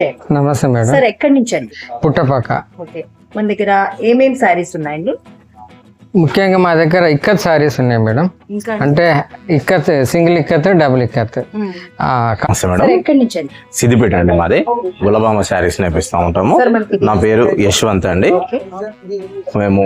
నమస్తే madam. Sir ఎక్కడి నుంచి అండి? పుట్టపక్క. ఓకే, మన దగ్గర ఏమేం శారీస్ ఉన్నాయండి? ముఖ్యంగా మా దగ్గర ఇక్కత్ సారీస్ ఉన్నాయి మేడం. ఇంకా అంటే ikat, single ikat, double ikat. Sir ఎక్కడి నుంచి అండి? సిద్దిపేట అండి మాది. గులబామ శారీస్ నేపిస్తా ఉంటాము. నా పేరు యశ్వంత్ అండి. మేము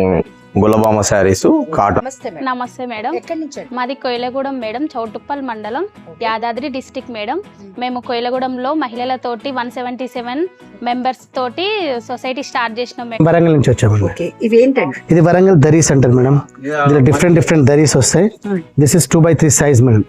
గులబామ శారీస్ కాటన్. నమస్తే మేడం. ఎక్కడి నుంచి అండి? మాది కొయిలగూడెం మేడం, చౌటుప్పల్ మండలం, యాదాద్రి డిస్టిక్ మేడం. మేము కొయిలగూడెంలో మహిళలతోటి 177 మెంబర్స్ తోటి సొసైటీ స్టార్ట్ చేసినాం మేడం. వరంగల్ నుంచి వచ్చామండి. ఓకే, ఇవి ఏంటండి? ఇది వరంగల్ దరీస్ అంటారు మేడం. ఇందులో డిఫరెంట్ దరీస్ వస్తాయి. This is 2x3 size madam.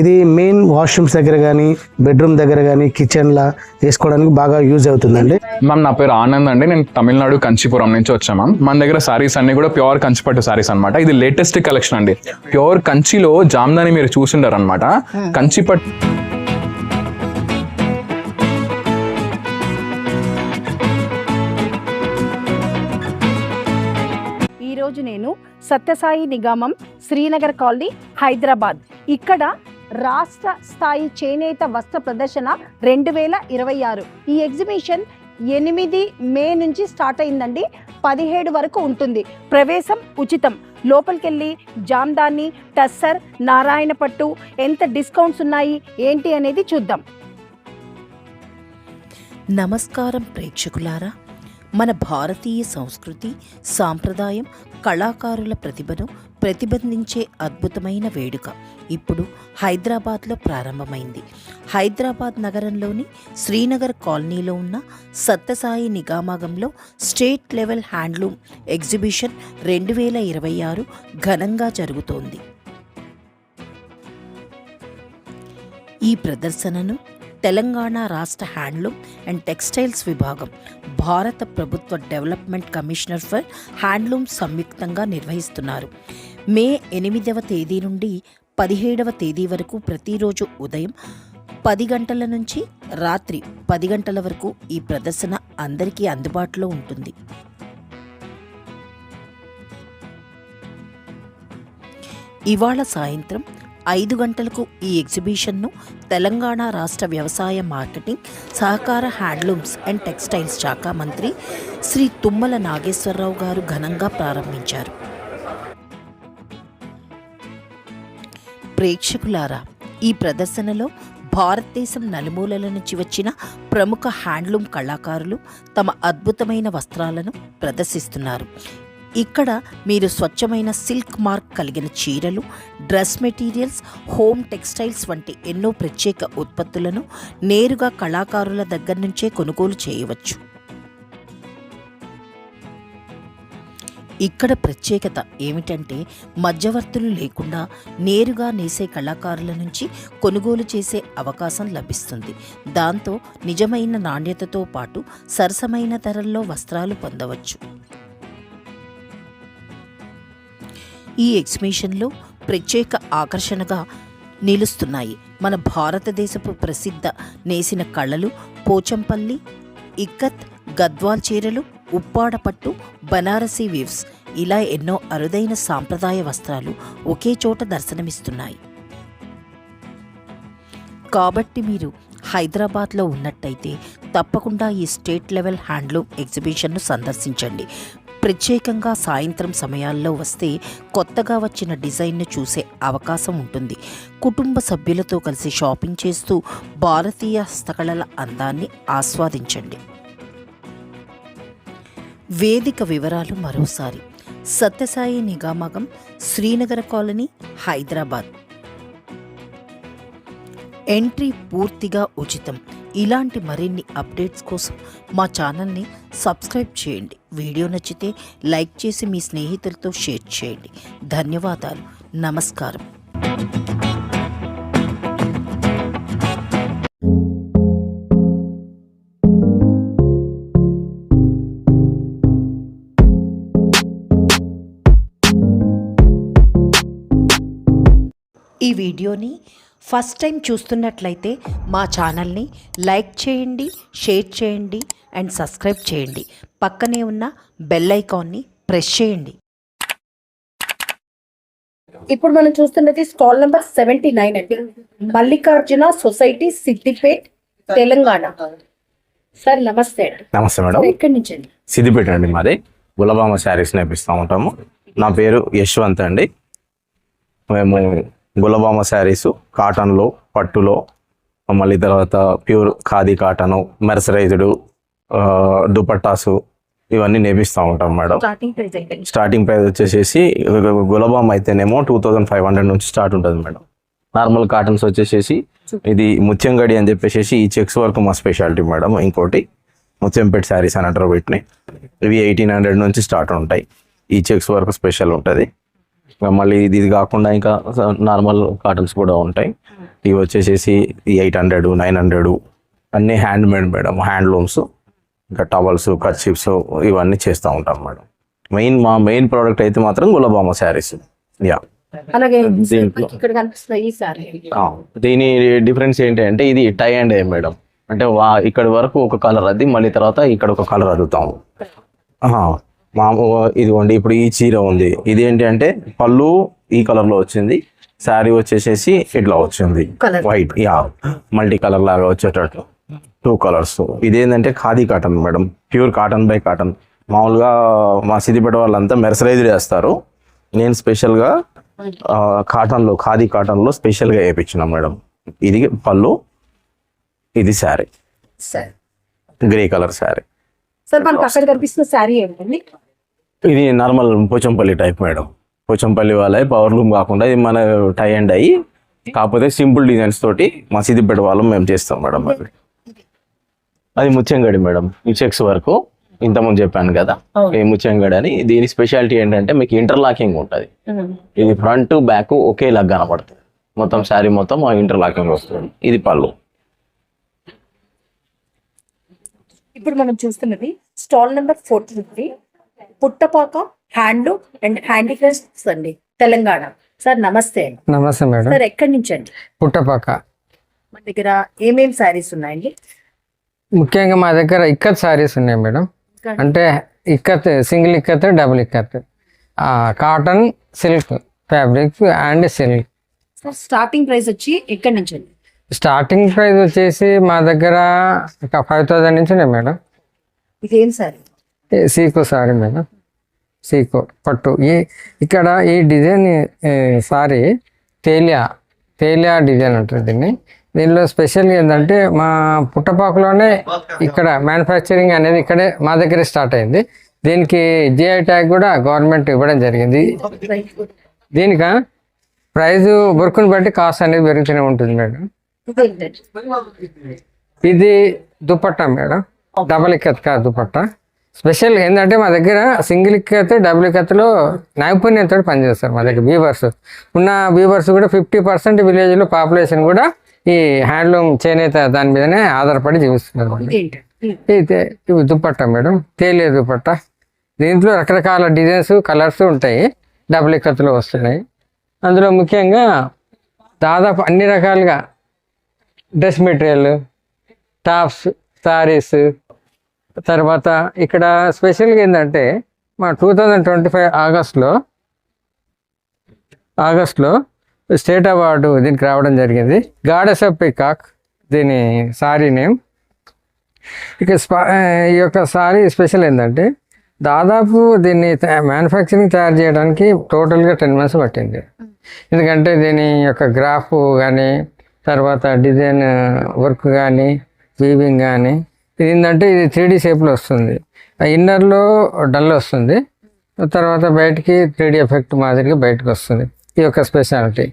ఇది మెయిన్ వాష్రూమ్స్ దగ్గర కానీ, బెడ్రూమ్ దగ్గర కానీ, కిచెన్ లా వేసుకోవడానికి బాగా యూజ్ అవుతుందండి. మ్యామ్ నా పేరు ఆనంద్ అండి. నేను తమిళనాడు కంచిపురం నుంచి వచ్చాను మ్యామ్. మన దగ్గర సారీస్ అన్ని కూడా ప్యూర్ కంచిపట్టు సారీస్ అనమాట. ఇది లేటెస్ట్ కలెక్షన్ అండి. ప్యూర్ కంచిలో జామ్దాని మీరు చూసిండారు అనమాట. కంచిపట్టు ఈరోజు నేను సత్యసాయి నిగమం, శ్రీనగర్ కాలనీ, హైదరాబాద్. ఇక్కడ రాష్ట్ర స్థాయి చేనేత వస్త్ర ప్రదర్శన 2026 ఈ ఎగ్జిబిషన్ 8 మే నుంచి స్టార్ట్ అయిందండి. 17 వరకు ఉంటుంది. ప్రవేశం ఉచితం. లోపలికెళ్ళి జామ్దాని, టస్సర్, నారాయణ పట్టు ఎంత డిస్కౌంట్స్ ఉన్నాయి ఏంటి అనేది చూద్దాం. నమస్కారం ప్రేక్షకులారా. మన భారతీయ సంస్కృతి, సాంప్రదాయం, కళాకారుల ప్రతిభను ప్రతిబంధించే అద్భుతమైన వేడుక ఇప్పుడు హైదరాబాద్లో ప్రారంభమైంది. హైదరాబాద్ నగరంలోని శ్రీనగర్ కాలనీలో ఉన్న సత్యసాయి నిగమాగంలో స్టేట్ లెవెల్ హ్యాండ్లూమ్ ఎగ్జిబిషన్ 2026 ఘనంగా జరుగుతోంది. ఈ ప్రదర్శనను తెలంగాణ రాష్ట్ర హ్యాండ్లూమ్ అండ్ టెక్స్టైల్స్ విభాగం, భారత ప్రభుత్వ డెవలప్మెంట్ కమిషనర్ ఫర్ హ్యాండ్లూమ్ సంయుక్తంగా నిర్వహిస్తున్నారు. మే 8వ తేదీ నుండి 17వ తేదీ వరకు ప్రతిరోజు ఉదయం 10 గంటల నుంచి రాత్రి 10 గంటల వరకు ఈ ప్రదర్శన అందరికీ అందుబాటులో ఉంటుంది. ఇవాళ సాయంత్రం 5 గంటలకు ఈ ఎగ్జిబిషన్ను తెలంగాణ రాష్ట్ర వ్యవసాయ మార్కెటింగ్, సహకార హ్యాండ్లూమ్స్ అండ్ టెక్స్టైల్స్ శాఖ మంత్రి శ్రీ తుమ్మల నాగేశ్వరరావు గారు ఘనంగా ప్రారంభించారు. ప్రేక్షకులారా, ఈ ప్రదర్శనలో భారతదేశం నలుమూలల నుంచి వచ్చిన ప్రముఖ హ్యాండ్లూమ్ కళాకారులు తమ అద్భుతమైన వస్త్రాలను ప్రదర్శిస్తున్నారు. ఇక్కడ మీరు స్వచ్ఛమైన సిల్క్ మార్క్ కలిగిన చీరలు, డ్రెస్ మెటీరియల్స్, హోమ్ టెక్స్టైల్స్ వంటి ఎన్నో ప్రత్యేక ఉత్పత్తులను నేరుగా కళాకారుల దగ్గర నుంచే కొనుగోలు చేయవచ్చు. ఇక్కడ ప్రత్యేకత ఏమిటంటే మధ్యవర్తులు లేకుండా నేరుగా నేసే కళాకారుల నుంచి కొనుగోలు చేసే అవకాశం లభిస్తుంది. దాంతో నిజమైన నాణ్యతతో పాటు సరసమైన ధరల్లో వస్త్రాలు పొందవచ్చు. ఈ ఎగ్జిబిషన్లో ప్రత్యేక ఆకర్షణగా నిలుస్తున్నాయి మన భారతదేశపు ప్రసిద్ధ నేసిన కళలు, పోచంపల్లి, ఇక్కత్, గద్వాల్ చీరలు, ఉప్పాడ పట్టు, బనారసీ వీవ్స్, ఇలా ఎన్నో అరుదైన సాంప్రదాయ వస్త్రాలు ఒకే చోట దర్శనమిస్తున్నాయి. కాబట్టి మీరు హైదరాబాద్లో ఉన్నట్టయితే తప్పకుండా ఈ స్టేట్ లెవెల్ హ్యాండ్లూమ్ ఎగ్జిబిషన్ను సందర్శించండి. ప్రత్యేకంగా సాయంత్రం సమయాల్లో వస్తే కొత్తగా వచ్చిన డిజైన్ను చూసే అవకాశం ఉంటుంది. కుటుంబ సభ్యులతో కలిసి షాపింగ్ చేస్తూ భారతీయ హస్తకళల అందాన్ని ఆస్వాదించండి. వేదిక వివరాలు మరోసారి. సత్యసాయి నిగమాగం, శ్రీనగర్ కాలనీ, హైదరాబాద్. ఎంట్రీ పూర్తిగా ఉచితం. ఇలాంటి మరిన్ని అప్డేట్స్ కోసం మా ఛానల్ని సబ్స్క్రైబ్ చేయండి. వీడియో నచ్చితే లైక్ చేసి మీ స్నేహితులతో షేర్ చేయండి. ధన్యవాదాలు. నమస్కారం. ఈ వీడియోని ఫస్ట్ టైం చూస్తున్నట్లయితే మా ఛానల్ని లైక్ చేయండి, షేర్ చేయండి అండ్ సబ్స్క్రైబ్ చేయండి. పక్కనే ఉన్న బెల్ ఐకాన్ని ప్రెస్ చేయండి. ఇప్పుడు మనం చూస్తున్నది స్టాల్ నెంబర్ 79 అండి. మల్లికార్జున సొసైటీ, సిద్దిపేట్, తెలంగాణ. సార్ నమస్తే అండి. నమస్తే మేడం. సార్ ఎక్కడి నుంచి అండి? సిద్దిపేట అండి మాది. గులబామ శారీస్ నేపిస్తూ ఉంటాము. నా పేరు యశ్వంత్ అండి. మేము గులబామ శారీస్ కాటన్లో, పట్టులో, మళ్ళీ తర్వాత ప్యూర్ ఖాదీ కాటను, మెర్సరైజ్డ్ దుపట్టాసు ఇవన్నీ నేపిస్తూ ఉంటాం మేడం. స్టార్టింగ్ ప్రైస్ ఏంటండి? స్టార్టింగ్ ప్రైస్ వచ్చేసేసి గులబామ అయితేనేమో 2500 నుంచి స్టార్ట్ ఉంటుంది మేడం. నార్మల్ కాటన్స్ వచ్చేసేసి ఇది ముత్యంగడి అని చెప్పేసి ఈ చెక్స్ వర్క్ మా స్పెషాలిటీ మేడం. ఇంకోటి ముత్యంపేట శారీస్ అని అంటారు వీటిని. ఇవి 1800 నుంచి స్టార్ట్ ఉంటాయి. ఈ చెక్స్ వర్క్ స్పెషల్ ఉంటుంది. మళ్ళీ ఇది కాకుండా ఇంకా నార్మల్ కాటన్స్ కూడా ఉంటాయి. ఇవి వచ్చేసేసి 800, 900 అన్నీ హ్యాండ్ మేడ్ మేడం. హ్యాండ్లూమ్స్, ఇంకా టవల్స్, కర్చీఫ్స్ ఇవన్నీ చేస్తూ ఉంటాం మేడం. మా మెయిన్ ప్రోడక్ట్ అయితే మాత్రం గులబామ శారీస్. యా. అలాగే దీంట్లో ఇక్కడ కనిపిస్తున్న ఈ సారీ దీని డిఫరెన్స్ ఏంటి అంటే ఇది టై అండ్ ఏ మేడం. అంటే ఇక్కడ వరకు ఒక కలర్ అది, మళ్ళీ తర్వాత ఇక్కడ ఒక కలర్ అదుగుతాము. ఇదిగోండి ఇప్పుడు ఈ చీర ఉంది. ఇది ఏంటి అంటే పళ్ళు ఈ కలర్ లో వచ్చింది, శారీ వచ్చేసేసి ఇట్లా వచ్చింది వైట్. యా, మల్టీ కలర్ లాగా వచ్చేటట్టు 2 కలర్స్. ఇదేంటంటే khadi cotton madam, pure cotton by cotton. మామూలుగా మా సిద్దిపేట వాళ్ళంతా మెర్సరైజ్ చేస్తారు. నేను స్పెషల్గా కాటన్లో, ఖాదీ కాటన్లో స్పెషల్గా వేయించిన మేడం. ఇది పళ్ళు, ఇది sari, sir. Grey colour sari. Sir మనకు అక్కడ కనిపిస్తున్న శారీ ఏంటండి? ఇది normal Pochampally type madam. Pochampally వాళ్ళ పవర్ లూమ్ కాకుండా ఇది మన టై అండ్ అయ్యి, కాకపోతే సింపుల్ డిజైన్స్ తోటి మా సిద్దిపేట వాళ్ళం మేము చేస్తాం మేడం. అది ముత్యంగడి మేడం. ఈ చెక్స్ వరకు ఇంతకుముందు చెప్పాను కదా, ఈ ముత్యంగడి అని. దీని స్పెషాలిటీ ఏంటంటే మీకు ఇంటర్లాకింగ్ ఉంటుంది. ఇది ఫ్రంట్ బ్యాక్ ఒకేలాగా కనపడుతుంది. మొత్తం శారీ మొత్తం ఇంటర్లాకింగ్ వస్తుంది. ఇది పళ్ళు. ఇప్పుడు మనం చూస్తున్నది stall number 43, Puttapaka handloom and handicrafts అండి, తెలంగాణ. సార్ నమస్తే అండి. నమస్తే మేడం. సార్ ఎక్కడి నుంచి అండి? పుట్టపాక. మన దగ్గర ఏమేమి శారీస్ ఉన్నాయండి? ముఖ్యంగా మా దగ్గర ఇక్కత్ సారీస్ ఉన్నాయి మేడం. అంటే ikat, single ikat, double ikat, cotton, silk fabric and silk. Sir starting price వచ్చి ఎక్కడి నుంచి అండి? స్టార్టింగ్ ప్రైస్ వచ్చేసి మా దగ్గర 5000 నుంచి ఉన్నాయి మేడం. ఇదేం sorry? Seeko sorry madam, Seeko పట్టు. ఇక్కడ ఈ డిజైన్ సారీ తేలియా డిజైన్ అంటారు దీన్ని. దీనిలో స్పెషల్ ఏంటంటే మా పుట్టపాకులోనే ఇక్కడ మ్యానుఫ్యాక్చరింగ్ అనేది ఇక్కడే మా దగ్గరే స్టార్ట్ అయింది. దీనికి జిఐ ట్యాగ్ కూడా గవర్నమెంట్ ఇవ్వడం జరిగింది. దీనికి ప్రైజ్ వర్క్ని బట్టి కాస్ట్ అనేది పెరుగుతూనే ఉంటుంది మేడం. ఇది దుపట్టా మేడం, డబల్ ఇక్కత్ కాదు దుపట్టా. స్పెషల్ ఏంటంటే మా దగ్గర సింగిల్ ఇక్కత్, డబుల్ ఇక్కత్లో నైపుణ్యంతో పనిచేస్తారు మా దగ్గర. వీవర్స్ కూడా 50% విలేజ్లో పాపులేషన్ కూడా ఈ హ్యాండ్లూమ్, చేనేత దాని మీదనే ఆధారపడి జీవిస్తున్నారు. ఇవి దుపట్టా మేడం, తేలియ దుపట్టా. దీంట్లో రకరకాల డిజైన్స్, కలర్స్ ఉంటాయి, డబుల్ ఇక్కత్లో వస్తున్నాయి. అందులో ముఖ్యంగా దాదాపు అన్ని రకాలుగా డ్రెస్ మెటీరియల్, టాప్స్, సారీస్. తర్వాత ఇక్కడ స్పెషల్గా ఏంటంటే మా 2025 ఆగస్టులో స్టేట్ అవార్డు దీనికి రావడం జరిగింది. గాడెస్ ఆఫ్ పీకాక్ దీని సారీ నేమ్. ఇక ఈ యొక్క సారీ స్పెషల్ ఏంటంటే దాదాపు దీన్ని మ్యానుఫ్యాక్చరింగ్ తయారు చేయడానికి టోటల్గా 10 months పట్టింది. ఎందుకంటే దీని యొక్క గ్రాఫ్ కానీ, తర్వాత డిజైన్ వర్క్ కానీ, వీవింగ్ కానీ. ఇది ఏంటంటే ఇది 3D షేప్లో వస్తుంది. ఇన్నర్లో డల్ వస్తుంది, తర్వాత బయటికి 3D ఎఫెక్ట్ మాదిరిగా బయటకు వస్తుంది. ఈ యొక్క స్పెషాలిటీ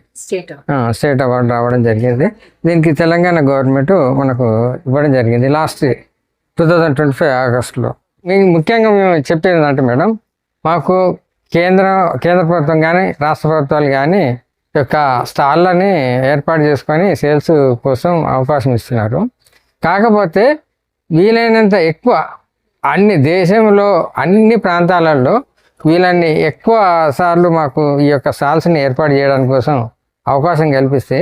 స్టేట్ అవార్డు రావడం జరిగింది. దీనికి తెలంగాణ గవర్నమెంట్ మనకు ఇవ్వడం జరిగింది లాస్ట్ 2025 ఆగస్టులో. ముఖ్యంగా మేము చెప్పేది ఏంటంటే మేడం, మాకు కేంద్ర ప్రభుత్వం కానీ, రాష్ట్ర ప్రభుత్వాలు కానీ యొక్క స్టాళ్ళని ఏర్పాటు చేసుకొని సేల్స్ కోసం అవకాశం ఇస్తున్నారు. కాకపోతే వీలైనంత ఎక్కువ దేశంలో అన్ని ప్రాంతాలలో వీళ్ళని ఎక్కువ సార్లు మాకు ఈ యొక్క స్టాల్స్ని ఏర్పాటు చేయడానికి కోసం అవకాశం కల్పిస్తే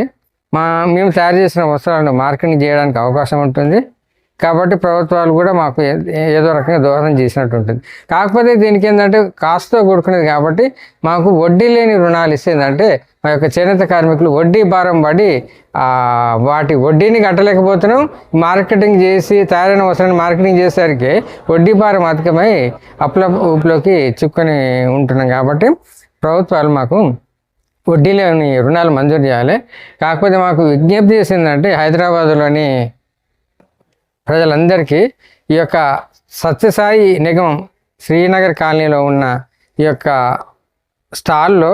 మేము తయారు చేసిన వస్త్రాలను మార్కెటింగ్ చేయడానికి అవకాశం ఉంటుంది. కాబట్టి ప్రభుత్వాలు కూడా మాకు ఏదో రకంగా దోహదం చేసినట్టు ఉంటుంది. కాకపోతే దీనికి ఏంటంటే కాస్ట్తో కూడుకునేది కాబట్టి మాకు వడ్డీ లేని రుణాలు ఇస్తేందంటే మా యొక్క చేనేత కార్మికులు వడ్డీ భారం పడి వాటి వడ్డీని కట్టలేకపోతున్నాం. మార్కెటింగ్ చేసి తయారైన వస్తువుని మార్కెటింగ్ చేసేసరికి వడ్డీ భారం అధికమై అప్పుల ఊపులోకి చిక్కుని ఉంటున్నాం. కాబట్టి ప్రభుత్వాలు మాకు వడ్డీ లేని రుణాలు మంజూరు చేయాలి. కాకపోతే మాకు విజ్ఞప్తి చేసిందంటే హైదరాబాదులోని ప్రజలందరికీ ఈ యొక్క సత్యసాయి నిగమం శ్రీనగర్ కాలనీలో ఉన్న ఈ యొక్క స్టాల్లో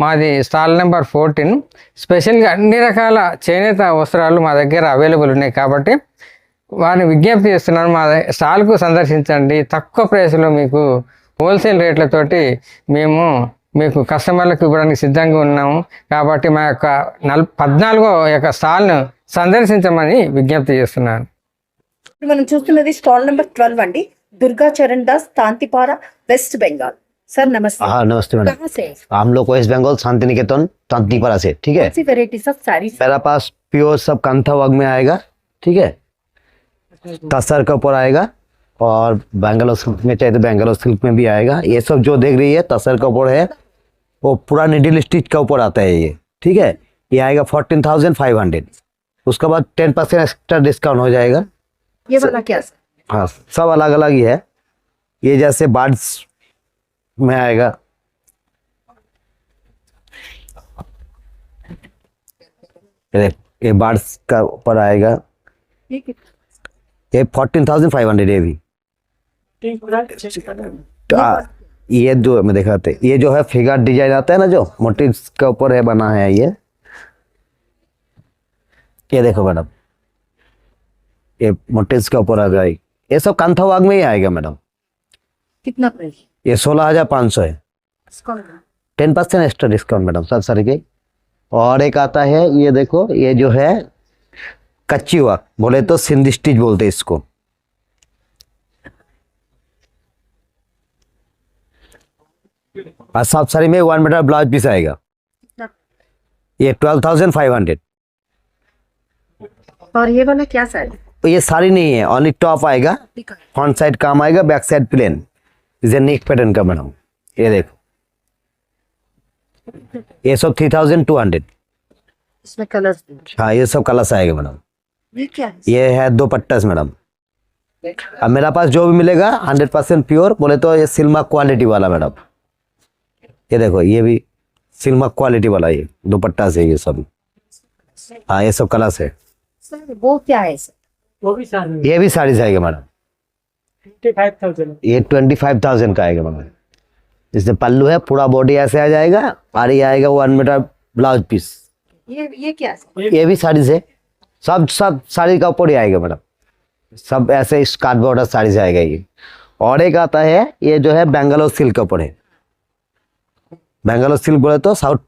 మాది స్టాల్ నెంబర్ 14 స్పెషల్గా అన్ని రకాల చేనేత వస్త్రాలు మా దగ్గర అవైలబుల్ ఉన్నాయి. కాబట్టి వారిని విజ్ఞప్తి చేస్తున్నాను, మా స్టాల్కు సందర్శించండి. తక్కువ ప్రైస్లో మీకు హోల్సేల్ రేట్లతోటి మేము మీకు కస్టమర్లకు ఇవ్వడానికి సిద్ధంగా ఉన్నాము. కాబట్టి మా యొక్క 14వ యొక్క స్టాల్ను సందర్శించమని విజ్ఞప్తి చేస్తున్నాను. ఇప్పుడు మనం చూస్తున్నది స్టాల్ నెంబర్ 12 అండి. దుర్గా చరణ్ దాస్, तांतीपारा, वेस्ट बंगाल। सर नमस्ते। हाँ नमस्ते मैडम। कहाँ से? हम लोग वेस्ट बंगाल शांति निकेतन तांतीपारा से। ठीक है, कौन सी वैरायटी सब साड़ी? मेरा पास प्योर सब कांथा वर्क में आएगा। ठीक है, तसर का ऊपर आएगा और बैंगलोर सिल्क में चाहिए तो बैंगलोर सिल्क में भी आएगा। ये सब जो देख रही है तसर का ऊपर है, वो पूरा निडल स्टिच का ऊपर आता है ये। ठीक है, ये आएगा 14,500। उसके बाद 10% एक्स्ट्रा डिस्काउंट हो जाएगा। ये वाला क्या सर? हाँ सब अलग अलग ही है। ये जैसे बर्ड्स में आएगा, ये बर्ड्स का ऊपर आएगा। ये 14,500 ये भी। ये जो मैं दिखाते, ये जो है फिगर डिजाइन आता है ना, जो मोटिव्स का ऊपर है बना है ये देखो मैडम, ये मोटिव्स के ऊपर आ जाएगी। ये सब कांथा वाग में ही आएगा मैडम। कितना प्राइस? ये 16,500 है। 10% एक्स्ट्रा डिस्काउंट मैडम सब सारे के। और एक आता है ये देखो, ये जो है कच्ची वाक बोले तो सिंधी स्टिच बोलते हैं इसको। और सब सारी में 1 मीटर ब्लाउज पीस आएगा। ये 12,500। और ये वाला क्या साड़ी? ये साड़ी नहीं है, ओनली टॉप आएगा। फ्रंट साइड काम आएगा, बैक साइड प्लेन। इसे नेक पैटर्न का मैडम, ये देखो, ये सब 3,200। इसमें कलर्स? हाँ ये सब कलर्स आएगा मैडम। ये क्या है? ये है 2 पट्टास मैडम। अब मेरा पास जो भी मिलेगा 100% प्योर बोले तो ये सिल्मा क्वालिटी वाला मैडम। ये देखो, ये भी सिल्मा क्वालिटी वाला, ये 2 पट्टा से ये सब। हाँ ये सब कलर्स है। सर वो क्या है सर? ये भी साड़ी आएगा मैडम। 25,000। ये 25,000 का आएगा मैडम। इसमें पल्लू है, पूरा बॉडी ऐसे आ जाएगा और ये आएगा 1 मीटर ब्लाउज पीस। ये क्या है? ये भी साड़ी से सब साड़ी का ऊपर ही आएगा मैडम। सब ऐसे स्कार्ट बॉर्डर साड़ी से आएगा ये। और एक आता है ये जो है बेंगलोर सिल्क के ऊपर है। बेंगलोर सिल्क बोले तो साउथ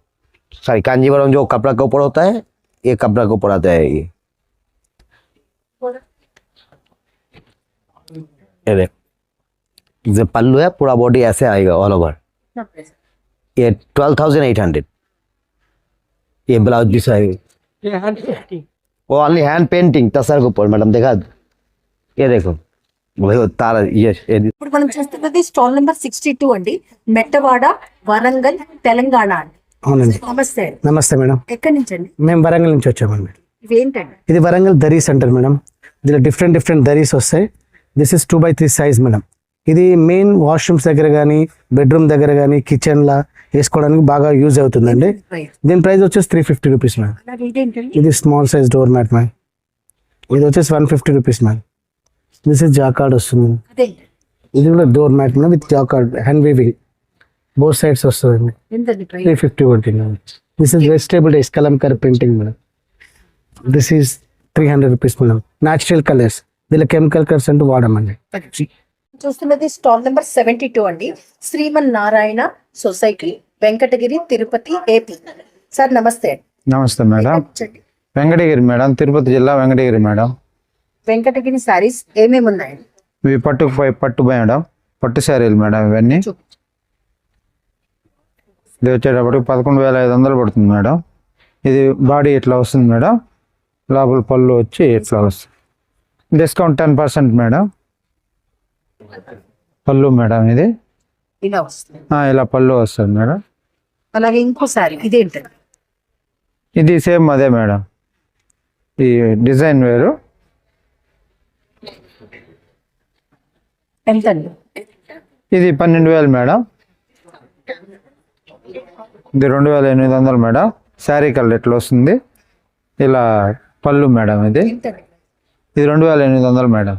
सॉरी कांजीवरम जो कपड़ा के ऊपर होता है, ये कपड़ा के ऊपर आता है ये। जो पल्लू है पूरा बॉडी ऐसे आएगा ऑल ओवर। ये 12,800। ये ब्लाउज भी आएगा, वो ओनली हैंड पेंटिंग तसर के ऊपर मैडम। देखा ये देखो वही तारा ये ఇప్పుడు మనం చూస్తున్నది స్టాల్ నెంబర్ 62 అండి. మెట్టవాడ, వరంగల్, తెలంగాణ అండి. అవునండి, నమస్తే. నమస్తే మేడం. ఎక్కడి నుంచి అండి? మేము వరంగల్ నుంచి వచ్చామండి. ఇవేంటండి? ఇది వరంగల్ దరీస్ అంటారు మేడం. దీనిలో డిఫరెంట్ దరీస్ వస్తాయి. This is 2x3 size madam. ఇది మెయిన్ వాష్రూమ్స్ దగ్గర కానీ బెడ్రూమ్ దగ్గర కానీ కిచెన్లా వేసుకోవడానికి బాగా యూజ్ అవుతుందండి. దీని ప్రైస్ వచ్చేసి 350 రూపీస్ మేడం. అలాగే ఇదేంటండి? ఇది small size door mat ma'am. ఇది వచ్చేసి 150 rupees ma'am. This is jacquard వస్తుంది. అదే ఇది కూడా door mat madam with jacquard hand weaving both sides వస్తుందండి. ఎంతండి ప్రైస్? 350 ఉంటుంది madam. This is vegetable dyes Kalamkari printing madam. This is 300 rupees madam. Natural colours, దీనిలో కెమికల్ కలర్స్ అంటూ వాడమండి. చూస్తున్నది స్టాల్ నెంబర్ 72 అండి. Sriman Narayana society, Venkatagiri, Tirupati, AP. Sir నమస్తే. నమస్తే మేడం. వెంకటగిరి మేడం, తిరుపతి జిల్లా వెంకటగిరి మేడం. వెంకటగిరి సారీస్ ఏమేమి ఉన్నాయండి? ఇవి పట్టు మేడం, పట్టు శారీలు మేడం. ఇవన్నీ ఇది వచ్చేటప్పటికి 11,500 పడుతుంది మేడం. ఇది బాడీ ఇట్లా వస్తుంది మేడం, లోపల పళ్ళు వచ్చి ఇట్లా వస్తుంది. Discount 10% madam. పళ్ళు మేడం ఇది. ఇలా వస్తుంది. ఇలా పళ్ళు వస్తుంది మేడం. అలాగే ఇంకో సారీ ఇదేంటండి? ఇది సేమ్ అదే మేడం. ఈ డిజైన్ వేరు. ఎంతండి? ఇది 12,000 మేడం. ఇది 2,800 మేడం. శారీ కలర్ ఎట్లా వస్తుంది, ఇలా పళ్ళు మేడం. ఇది ఎంతండి? ఇది 2,800 మేడం.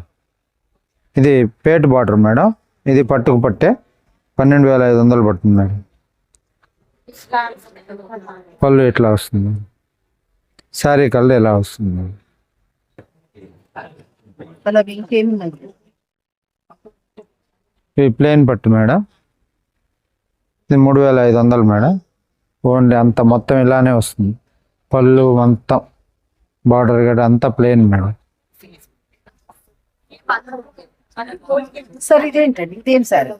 ఇది పేట్ బార్డర్ మేడం. ఇది పట్టుకు పట్టే 12,500 పడుతుంది మేడం. పళ్ళు ఇట్లా వస్తుంది, శారీ కలర్ ఇలా వస్తుంది మేడం. అలాగే ఇంకేమున్నాయి? ఇది ప్లెయిన్ పట్టు మేడం. ఇది 3,500 మేడం. ఓన్లీ అంత మొత్తం ఇలానే వస్తుంది. పళ్ళు మొత్తం బార్డర్ గడ్డ అంతా ప్లెయిన్ మేడం. సార్ ఇదేంటండి? ఇదేం సారీ?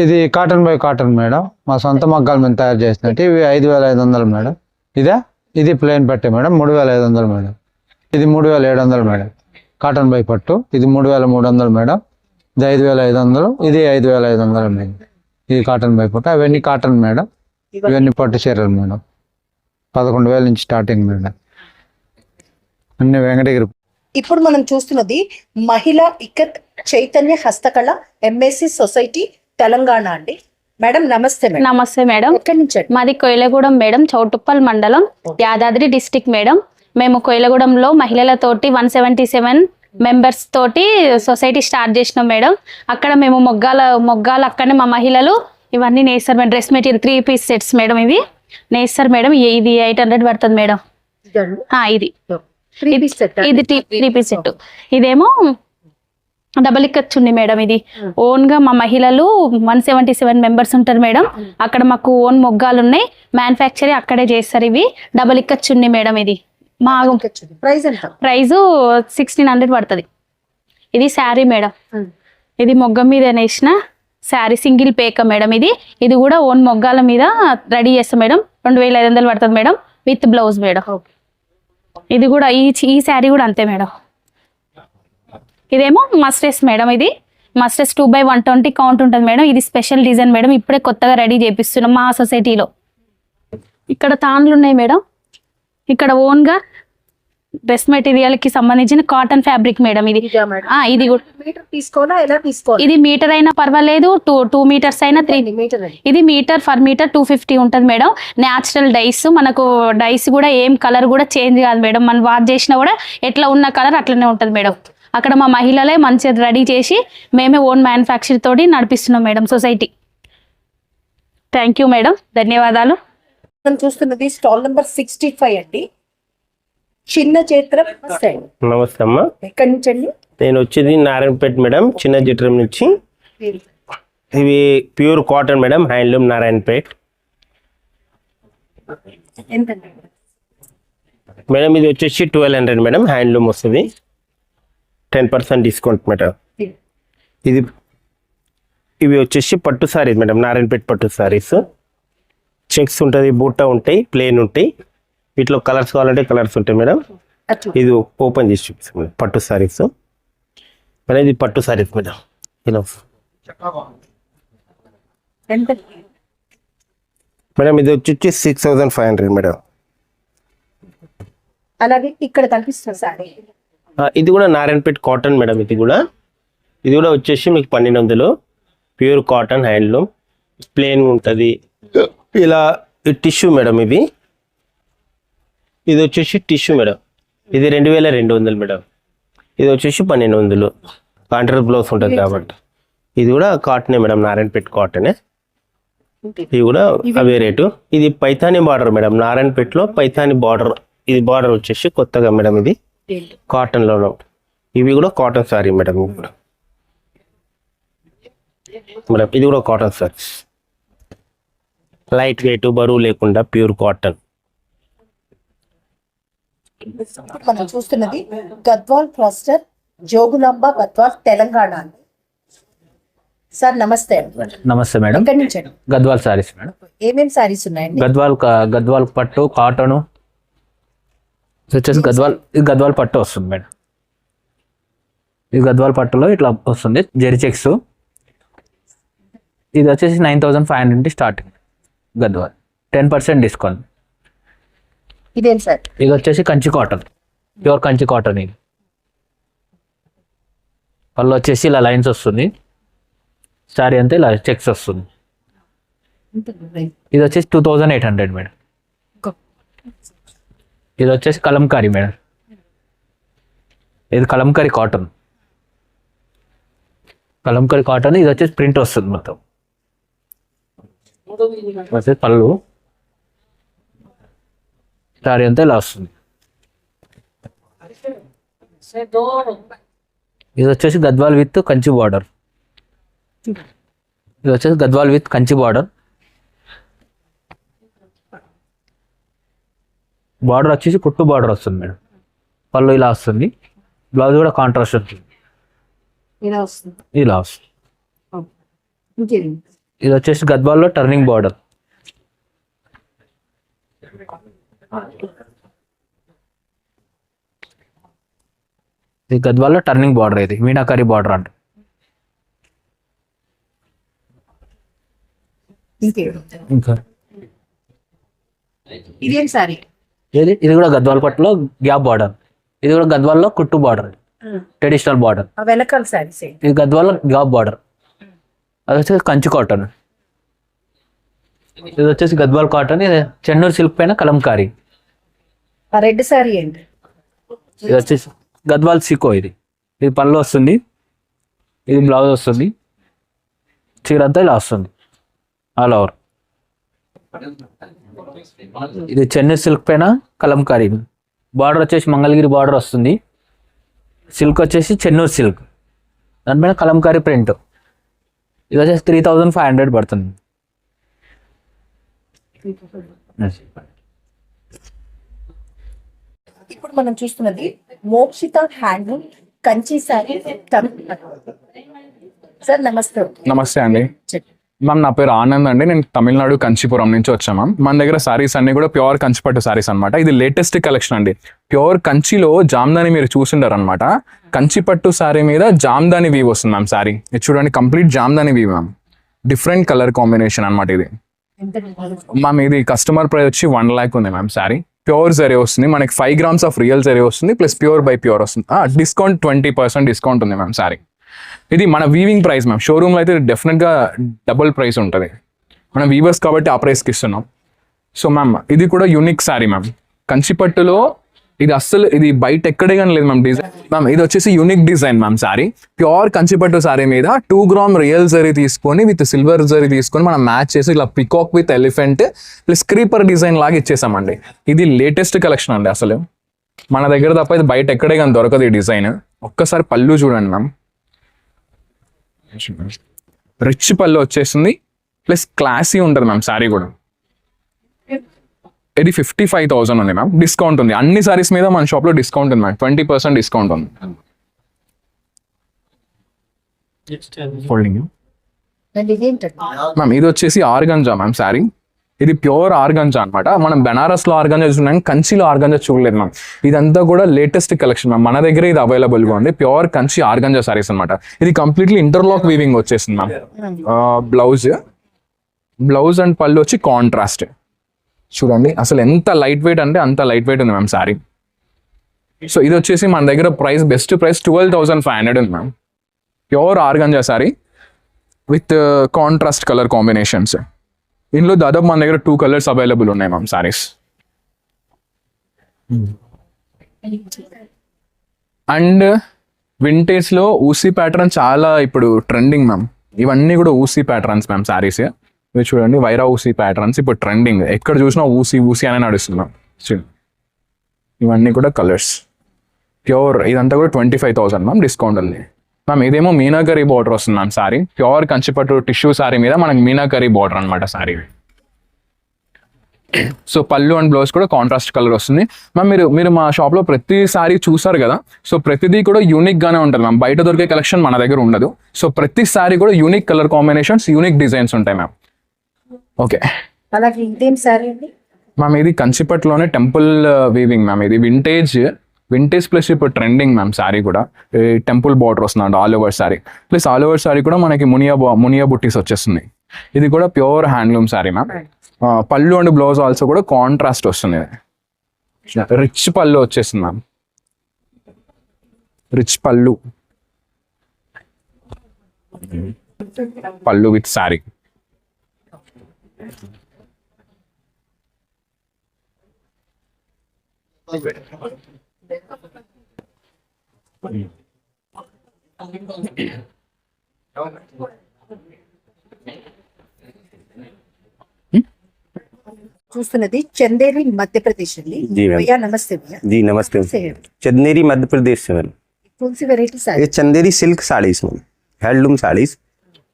ఇది కాటన్ బై కాటన్ మేడం. మా సొంత మగ్గాలు మేము తయారు చేసినట్టు. ఇవి 5,500 మేడం. ఇది ప్లెయిన్ పట్టే మేడం. 3,500 మేడం. ఇది 3,700 మేడం. కాటన్ బై పట్టు. ఇది 3,300 మేడం. ఇది 5,500. ఇది 5,500 మేడం. ఇది కాటన్ బై పట్టు. అవన్నీ కాటన్ మేడం. ఇవన్నీ పట్టు చీరలు మేడం. 11,000 నుంచి స్టార్టింగ్ మేడం. అన్ని వెంకటగిరి. ఇప్పుడు మనం చూస్తున్నది మహిళా ఇక్కత్ చైతన్య హస్తకళ ఎంఎస్సి సొసైటీ తెలంగాణ అండి. మేడం నమస్తే. మేడం నమస్తే మేడం. ఎక్కడి నుంచి అండి? మాది కొయిలగూడెం మేడం, చౌటుప్పల్ మండలం, యాదాద్రి డిస్టిక్ మేడం. మేము కొయిలగూడెంలో మహిళలతోటి 177 మెంబర్స్ తోటి సొసైటీ స్టార్ట్ చేసినాం మేడం. అక్కడ మేము మొగ్గాలు అక్కడనే మా మహిళలు ఇవన్నీ నేస్తారు madam. Dress material 3 piece sets madam. ఇవి నేస్తారు మేడం. ఇది 800 పడుతుంది మేడం. ఇది 3 పీస్ సెట్. ఇది 3 పీస్ సెట్. ఇదేమో డబల్ ఇక్కత్ చున్నీ మేడం. ఇది ఓన్ గా మా మహిళలు 177 మెంబర్స్ ఉంటారు మేడం. అక్కడ మాకు ఓన్ మొగ్గాలు ఉన్నాయి, మ్యానుఫ్యాక్చరింగ్ అక్కడే చేస్తారు. ఇవి డబల్ ఇక్కత్ చున్నీ మేడం. ఇది మా ప్రైస్ ఎంత? ప్రైజు 1600 పడుతుంది. ఇది శారీ మేడం. ఇది మొగ్గ మీద నేసిన శారీ, సింగిల్ పేక మేడం. ఇది కూడా ఓన్ మొగ్గాల మీద రెడీ చేస్తాం మేడం. 2,500 పడుతుంది మేడం, విత్ బ్లౌజ్ మేడం. ఇది కూడా ఈ శారీ కూడా అంతే మేడం. ఇదేమో మస్టెస్ మేడం. ఇది మస్టెస్ 2/120 కౌంట్ ఉంటుంది మేడం. ఇది స్పెషల్ డిజైన్ మేడం. ఇప్పుడే కొత్తగా రెడీ చేపిస్తున్నాం మా సొసైటీలో. ఇక్కడ తాన్లు ఉన్నాయి మేడం. ఇక్కడ ఓన్ గా డ్రెస్ మెటీరియల్ కి సంబంధించిన కాటన్ ఫ్యాబ్రిక్ మేడం. ఇది ఇది కూడా మీటర్ తీసుకోవాలా, ఎలా తీసుకోవాలి? ఇది మీటర్ అయినా పర్వాలేదు, 2 మీటర్స్ అయినా 3 మీటర్. ఇది ఫర్ మీటర్ 250 ఉంటుంది మేడం. Natural dice. మనకు డైస్ కూడా ఏం కలర్ కూడా చేంజ్ కాదు మేడం. మనం వాష్ చేసినా కూడా ఎట్లా ఉన్న కలర్ అట్లనే ఉంటుంది మేడం. అక్కడ మా మహిళలే మంచిగా రెడీ చేసి మేమే ఓన్ మ్యానుఫ్యాక్చర్ తోటి నడిపిస్తున్నాం madam society. Thank you madam, ధన్యవాదాలు. మనం చూస్తున్నది స్టాల్ నెంబర్ 65 అండి. చిన్న చిత్రం. నమస్తే అమ్మ. ఎక్కడి నుంచి అండి? నేను వచ్చేది నారాయణపేట మేడం, చిన్న చిత్రం నుంచి. ఇవి pure cotton madam, handloom Narayanpet ఎంతండి మేడం? ఇది వచ్చేసి 1200 మేడం. హ్యాండ్లూమ్ వస్తుంది, 10% డిస్కౌంట్ మేడం. ఇవి వచ్చేసి పట్టు సారీస్ మేడం, నారాయణపేట పట్టు సారీస్. చెక్స్ ఉంటుంది, బూట ఉంటాయి, ప్లేన్ ఉంటాయి. వీటిలో కలర్స్ కావాలంటే కలర్స్ ఉంటాయి మేడం. ఇది ఓపెన్ చేసి చూపిస్తాం మేడం. పట్టు సారీస్ మేడం. ఇది పట్టు సారీస్ మేడం. ఇలా మేడం ఇది వచ్చి 6,500 మేడం. అలాగే ఇక్కడ కనిపిస్తున్న సారీ ఇది కూడా నారాయణపేట కాటన్ మేడం. ఇది కూడా వచ్చేసి మీకు 1200. ప్యూర్ కాటన్ హ్యాండ్లూమ్, ప్లేన్ ఉంటుంది. ఇలా టిష్యూ మేడం. ఇది వచ్చేసి టిష్యూ మేడం. ఇది 2,200 మేడం. ఇది వచ్చేసి 1,200. కాంట్రాస్ట్ బ్లౌజ్ ఉంటుంది కాబట్టి. ఇది కూడా కాటనే మేడం, నారాయణపేట కాటనే. ఇది కూడా అవే రేటు. ఇది పైథానీ బార్డర్ మేడం, నారాయణపేటలో పైథానీ బార్డర్. ఇది బార్డర్ వచ్చేసి కొత్తగా మేడం. ఇది కాటన్ లో. ఇవి కూడా కాటన్ సారీ మేడం. మేడం ఇది కూడా కాటన్ సారీ, లైట్ వెయిట్, బరువు లేకుండా ప్యూర్ కాటన్. మనం చూస్తున్నది గద్వాల్ క్లస్టర్, జోగులాంబ, గద్వాల్, తెలంగాణ అండి. సార్ నమస్తే. నమస్తే మేడం. ఎక్కడి నుంచి అండి? గద్వాల్ సారీస్ మేడం. ఏమేమి సారీస్ ఉన్నాయండి? గద్వాల్ పట్టు, కాటన్ వచ్చేసి గద్వాల్ పట్టు వస్తుంది మేడం. ఇది గద్వాల్ పట్టులో ఇట్లా వస్తుంది జెరీ చెక్స్. ఇది వచ్చేసి 9,500 నుండి స్టార్టింగ్ గద్వాల్, 10% డిస్కౌంట్. ఇదేం సార్? ఇది వచ్చేసి Kanchi cotton, pure Kanchi cotton. ఇది పళ్ళు వచ్చేసి ఇలా లైన్స్ వస్తుంది, సారీ అంతా ఇలా చెక్స్ వస్తుంది. ఇది వచ్చేసి 2,800 మేడం. ఇది వచ్చేసి కలంకారీ మేడం, ఇది కలంకారీ కాటన్. కలంకారీ కాటన్ ఇది వచ్చేసి ప్రింట్ వస్తుంది మొత్తం. వచ్చేసి పళ్ళు, సారీ అంతా ఇలా వస్తుంది. ఇది వచ్చేసి గద్వాల్ విత్ కంచి బార్డర్. ఇది వచ్చేసి Gadwal with Kanchi border. Border వచ్చేసి కుట్టు బార్డర్ వస్తుంది మేడం. పళ్ళు ఇలా వస్తుంది, బ్లౌజ్ కూడా కాంట్రాస్ట్ ఉంటుంది, ఇలా వస్తుంది. ఇలా వస్తుంది. ఇంకేం? ఇది వచ్చేసి గద్వాల్లో టర్నింగ్ బార్డర్. ఇది గద్వాల్లో టర్నింగ్ బార్డర్, ఇది మీనాకరీ బార్డర్ అంటే. ఇంకేం? ఇంకా ఇదేం సారీ? ఇది కూడా గద్వాల్ పట్టులో గ్యాప్ బార్డర్. ఇది కూడా గద్వాల్లో కుట్టు బార్డర్, ట్రెడిషనల్ బార్డర్. ఆ వెనకాల సారీస్ ఏంటి? ఇది గద్వాల్లో గ్యాప్ బార్డర్. అది వచ్చేసి కంచి కాటన్. ఇది వచ్చేసి గద్వాల్ కాటన్. ఇది చెన్నూరు సిల్క్ పైన కలంకారీ. ఆ రెడ్ సారీ ఏంటి? ఇది వచ్చేసి గద్వాల్ సికో. ఇది పళ్ళు వస్తుంది, ఇది బ్లౌజ్ వస్తుంది, చీర అంతా ఇలా వస్తుంది ఆల్ ఓవర్. ఇది చెన్నై సిల్క్ పైన కలంకారీ. బార్డర్ వచ్చేసి మంగళగిరి బార్డర్ వస్తుంది. సిల్క్ వచ్చేసి చెన్నూరు సిల్క్, దానిపైన కలంకారీ ప్రింట్. ఇది వచ్చేసి 3,500 పడుతుంది. ఇప్పుడు మనం చూస్తున్నది Mokshita handloom Kanchi sorry. Sir నమస్తే. నమస్తే అండి మ్యామ్, నా పేరు ఆనంద్ అండి. నేను తమిళనాడు కంచిపురం నుంచి వచ్చాను మ్యామ్. మన దగ్గర సారీస్ అన్ని కూడా ప్యూర్ కంచిపట్టు సారీస్ అనమాట. ఇది లేటెస్ట్ కలెక్షన్ అండి. ప్యూర్ కంచిలో జామ్దాని మీరు చూసిండారు అనమాట. కంచిపట్టు సారీ మీద జామ్దాని వీవ్ వస్తుంది మ్యామ్. సారీ ఇది చూడండి, complete Jamdani weave ma'am. Different colour combination అనమాట ఇది మ్యామ్. ఇది కస్టమర్ ప్రైస్ వచ్చి 1 lakh ఉంది మ్యామ్. సారీ ప్యూర్ జరీ వస్తుంది మనకి, 5 grams ఆఫ్ రియల్ జరీ వస్తుంది, ప్లస్ ప్యూర్ బై ప్యూర్ వస్తుంది. డిస్కౌంట్ 20% డిస్కౌంట్ ఉంది మ్యామ్. సారీ ఇది మన వీవింగ్ ప్రైస్ మ్యామ్. షోరూమ్లో అయితే డెఫినెట్గా డబుల్ ప్రైస్ ఉంటుంది. మనం వీవర్స్ కాబట్టి ఆ ప్రైస్కి ఇస్తున్నాం. సో మ్యామ్ ఇది కూడా యూనిక్ సారీ మ్యామ్. కంచిపట్టులో ఇది అస్సలు ఇది బయట ఎక్కడే కానీ లేదు మ్యామ్. డిజైన్ మ్యామ్ ఇది వచ్చేసి unique design ma'am. Sari pure కంచిపట్టు సారీ మీద 2 gram రియల్ జరీ తీసుకొని విత్ సిల్వర్ జరీ తీసుకొని మనం మ్యాచ్ చేసి ఇలా peacock with elephant plus creeper design లాగా ఇచ్చేసామండి. ఇది లేటెస్ట్ కలెక్షన్ అండి. అసలు మన దగ్గర తప్ప ఇది బయట ఎక్కడే కానీ దొరకదు ఈ డిజైన్. ఒక్కసారి పళ్ళు చూడండి మ్యామ్, రిచ్ పళ్ళు వచ్చేసింది, ప్లస్ క్లాసీ ఉంటుంది మ్యామ్. సారీ కూడా ఇది 55,000 ఉంది మ్యామ్. డిస్కౌంట్ ఉంది అన్ని సారీస్ మీద మన షాప్లో డిస్కౌంట్ ఉంది మ్యామ్. 20% డిస్కౌంట్ ఉంది. Folding ma'am. ఇది వచ్చేసి ఆర్గంజా మ్యామ్. సారీ ఇది ప్యూర్ ఆర్గంజా అనమాట. మనం బెనారస్లో ఆర్గంజా చూస్తున్నాం, కంచిలో ఆర్గంజా చూడలేదు మ్యామ్. ఇదంతా కూడా లేటెస్ట్ కలెక్షన్ మ్యామ్. మన దగ్గర ఇది అవైలబుల్గా ఉంది. ప్యూర్ కంచి ఆర్గంజా సారీస్ అనమాట. ఇది కంప్లీట్లీ ఇంటర్లాక్ వీవింగ్ వచ్చేసింది మ్యామ్. బ్లౌజ్ అండ్ పళ్ళు వచ్చి కాంట్రాస్ట్. చూడండి అసలు ఎంత లైట్ వెయిట్ అంటే అంత లైట్ వెయిట్ ఉంది మ్యామ్ సారీ. సో ఇది వచ్చేసి మన దగ్గర ప్రైస్ బెస్ట్ ప్రైస్ 12,500 ఉంది ma'am. Pure organza sorry with contrast colour combinations. ఇందులో దాదాపు మన దగ్గర 2 colors అవైలబుల్ ఉన్నాయి మ్యామ్ సారీస్. అండ్ వింటేజ్లో ఊసీ ప్యాటర్న్ చాలా ఇప్పుడు ట్రెండింగ్ మ్యామ్. ఇవన్నీ కూడా ఊసీ ప్యాటర్న్స్ మ్యామ్ సారీస్. ఇవి చూడండి వైరా ఊసీ ప్యాటర్న్స్ ఇప్పుడు ట్రెండింగ్. ఎక్కడ చూసినా ఊసీ ఊసీ అనే నడుస్తుంది మ్యామ్. ఇవన్నీ కూడా కలర్స్ ప్యూర్. ఇదంతా కూడా 25,000 మ్యామ్. డిస్కౌంట్ ఉంది మ్యామ్. ఇదేమో మీనాకరీ బార్డర్ వస్తుంది మ్యామ్. సారీ ప్యూర్ కంచిపట్టు టిష్యూ సారీ మీద మనకి మీనాకరీ బార్డర్ అనమాట సారీ. సో పళ్ళు అండ్ బ్లౌజ్ కూడా కాంట్రాస్ట్ కలర్ వస్తుంది మ్యామ్. మీరు మా షాప్లో ప్రతి సారీ చూసారు కదా. సో ప్రతిదీ కూడా యూనిక్గానే ఉంటుంది మ్యామ్. బయట దొరికే కలెక్షన్ మన దగ్గర ఉండదు. సో ప్రతి సారీ కూడా unique colour combinations, unique designs ఉంటాయి మ్యామ్. ఓకే అలాగే ఇదేం సారీ అండి మ్యామ్? ఇది కంచిపట్టులోనే టెంపుల్ వీవింగ్ మ్యామ్. ఇది వింటేజ్ వింటేజ్ ప్లస్ ఇప్పుడు ట్రెండింగ్ మ్యామ్ శారీ కూడా టెంపుల్ బార్డర్ వస్తుంది all over sari plus all over sari కూడా మనకి మునియా బుట్టీస్ వచ్చేస్తుంది. ఇది కూడా ప్యూర్ హ్యాండ్లూమ్ శారీ మ్యామ్. పళ్ళు అండ్ బ్లౌజ్ ఆల్సో కూడా కాంట్రాస్ట్ వస్తుంది. రిచ్ పళ్ళు వచ్చేస్తుంది మ్యామ్. రిచ్ పళ్ళు విత్ శారీ. చూస్తున్నది చందేరి మధ్యప్రదేశ్ అండి. जी मैम। भैया नमस्ते भैया। जी नमस्ते। से चंदेरी मध्य प्रदेश से मैम। कौन सी वेरायटी ये साड़ी? चंदेरी सिल्क साड़ीज में हैंडलूम साड़ीज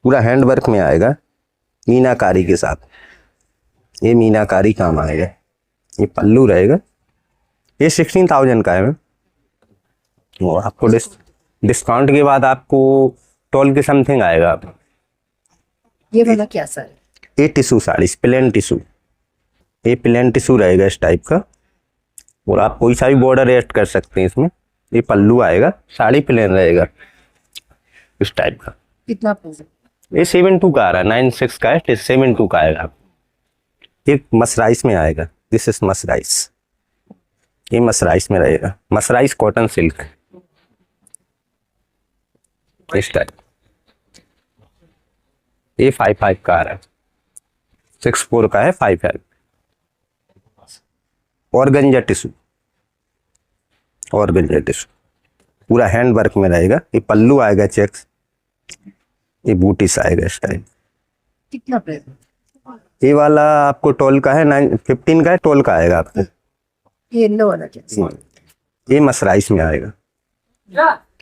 पूरा हैंड वर्क में आएगा मीनाकारी के साथ। ये मीनाकारी काम आएगा। ये पल्लू रहेगा। ये 16,000 का है मैम। और आपको डिस्काउंट के बाद आपको 12 के समथिंग आएगा। ये वाला क्या साड़ी? ये टिशू साड़ीज प्लेन टिशू। ये प्लेन टिशू रहेगा इस टाइप का और आप कोई सा भी बॉर्डर ऐड कर सकते हैं इसमें। ये पल्लू आएगा, साड़ी प्लेन रहेगा इस टाइप का। कितना प्राइस? ये 7,2 का आ रहा है, 9,6 का है, 7,2 का आएगा। ये मसराइस में आएगा। This is mercerise. ये मसराइस में रहेगा, मसराइस कॉटन सिल्क इस टाइप। ये 5,5 का आ रहा है, 6,4 का है, 5,5। ऑर्गेन्जा टिश्यू पूरा हैंड वर्क में रहेगा। ये पल्लू आएगा चेक्स, ये बूटीस आएगा इस टाइप। कितना प्राइस? ये वाला आपको 12 का है, 15 का है, 12 का आएगा आपको। ये येलो वाला क्या? ये मसराइस में आएगा,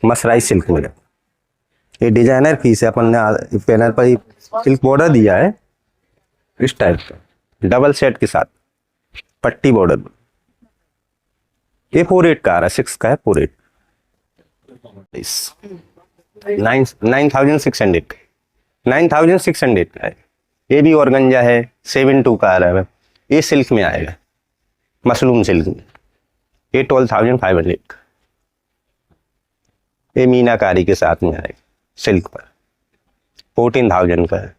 मसराइस सिल्क में। ये डिजाइनर पीस है, अपन ने पैनल पर सिल्क बॉर्डर दिया है इस टाइप का, डबल सेट के साथ पट्टी बॉर्डर। ये 4,8 का आ रहा है, 6 का है, 4,8। 9,600 का है। ये भी ऑर्गेन्जा है, 7,2 का आ रहा है। ये सिल्क में आएगा, मसलूम सिल्क में। ये 12,500 का। ये मीनाकारी के साथ में आएगा सिल्क पर, 14,000 का है।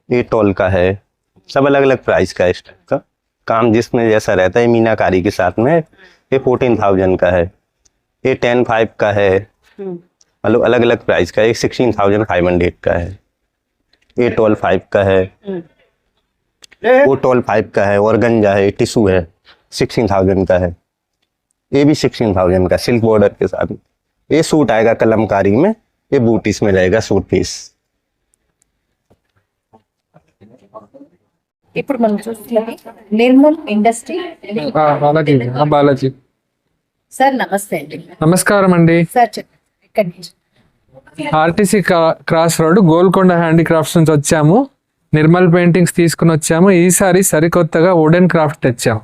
ये 12 का है। सब अलग अलग प्राइस का है इस टाइप का। काम जिसमें जैसा रहता है। मीनाकारी के साथ में ये 14,000 का है। ये 10,500 का है। मतलब अलग अलग प्राइस का है। ये 16,500 का है। ये 12,500 का है। वो 12,500 का है। ऑर्गेन्जा है, टिश्यू है, 16,000 का है। ये भी 16,000 का सिल्क बॉर्डर के साथ। ये सूट आएगा कलमकारी में। ये बूटीस में रहेगा सूट पीस। ఇప్పుడు మనం చూస్తున్నది నిర్మల్ ఇండస్ట్రీ. బాలాజీ సార్ నమస్తే అండి. నమస్కారం అండి. సార్ చెప్పండి ఎక్కడి నుంచి? RTC cross road Golconda handicrafts నుంచి వచ్చాము. నిర్మల్ పెయింటింగ్స్ తీసుకుని వచ్చాము. ఈసారి సరికొత్తగా వుడెన్ క్రాఫ్ట్ తెచ్చాము.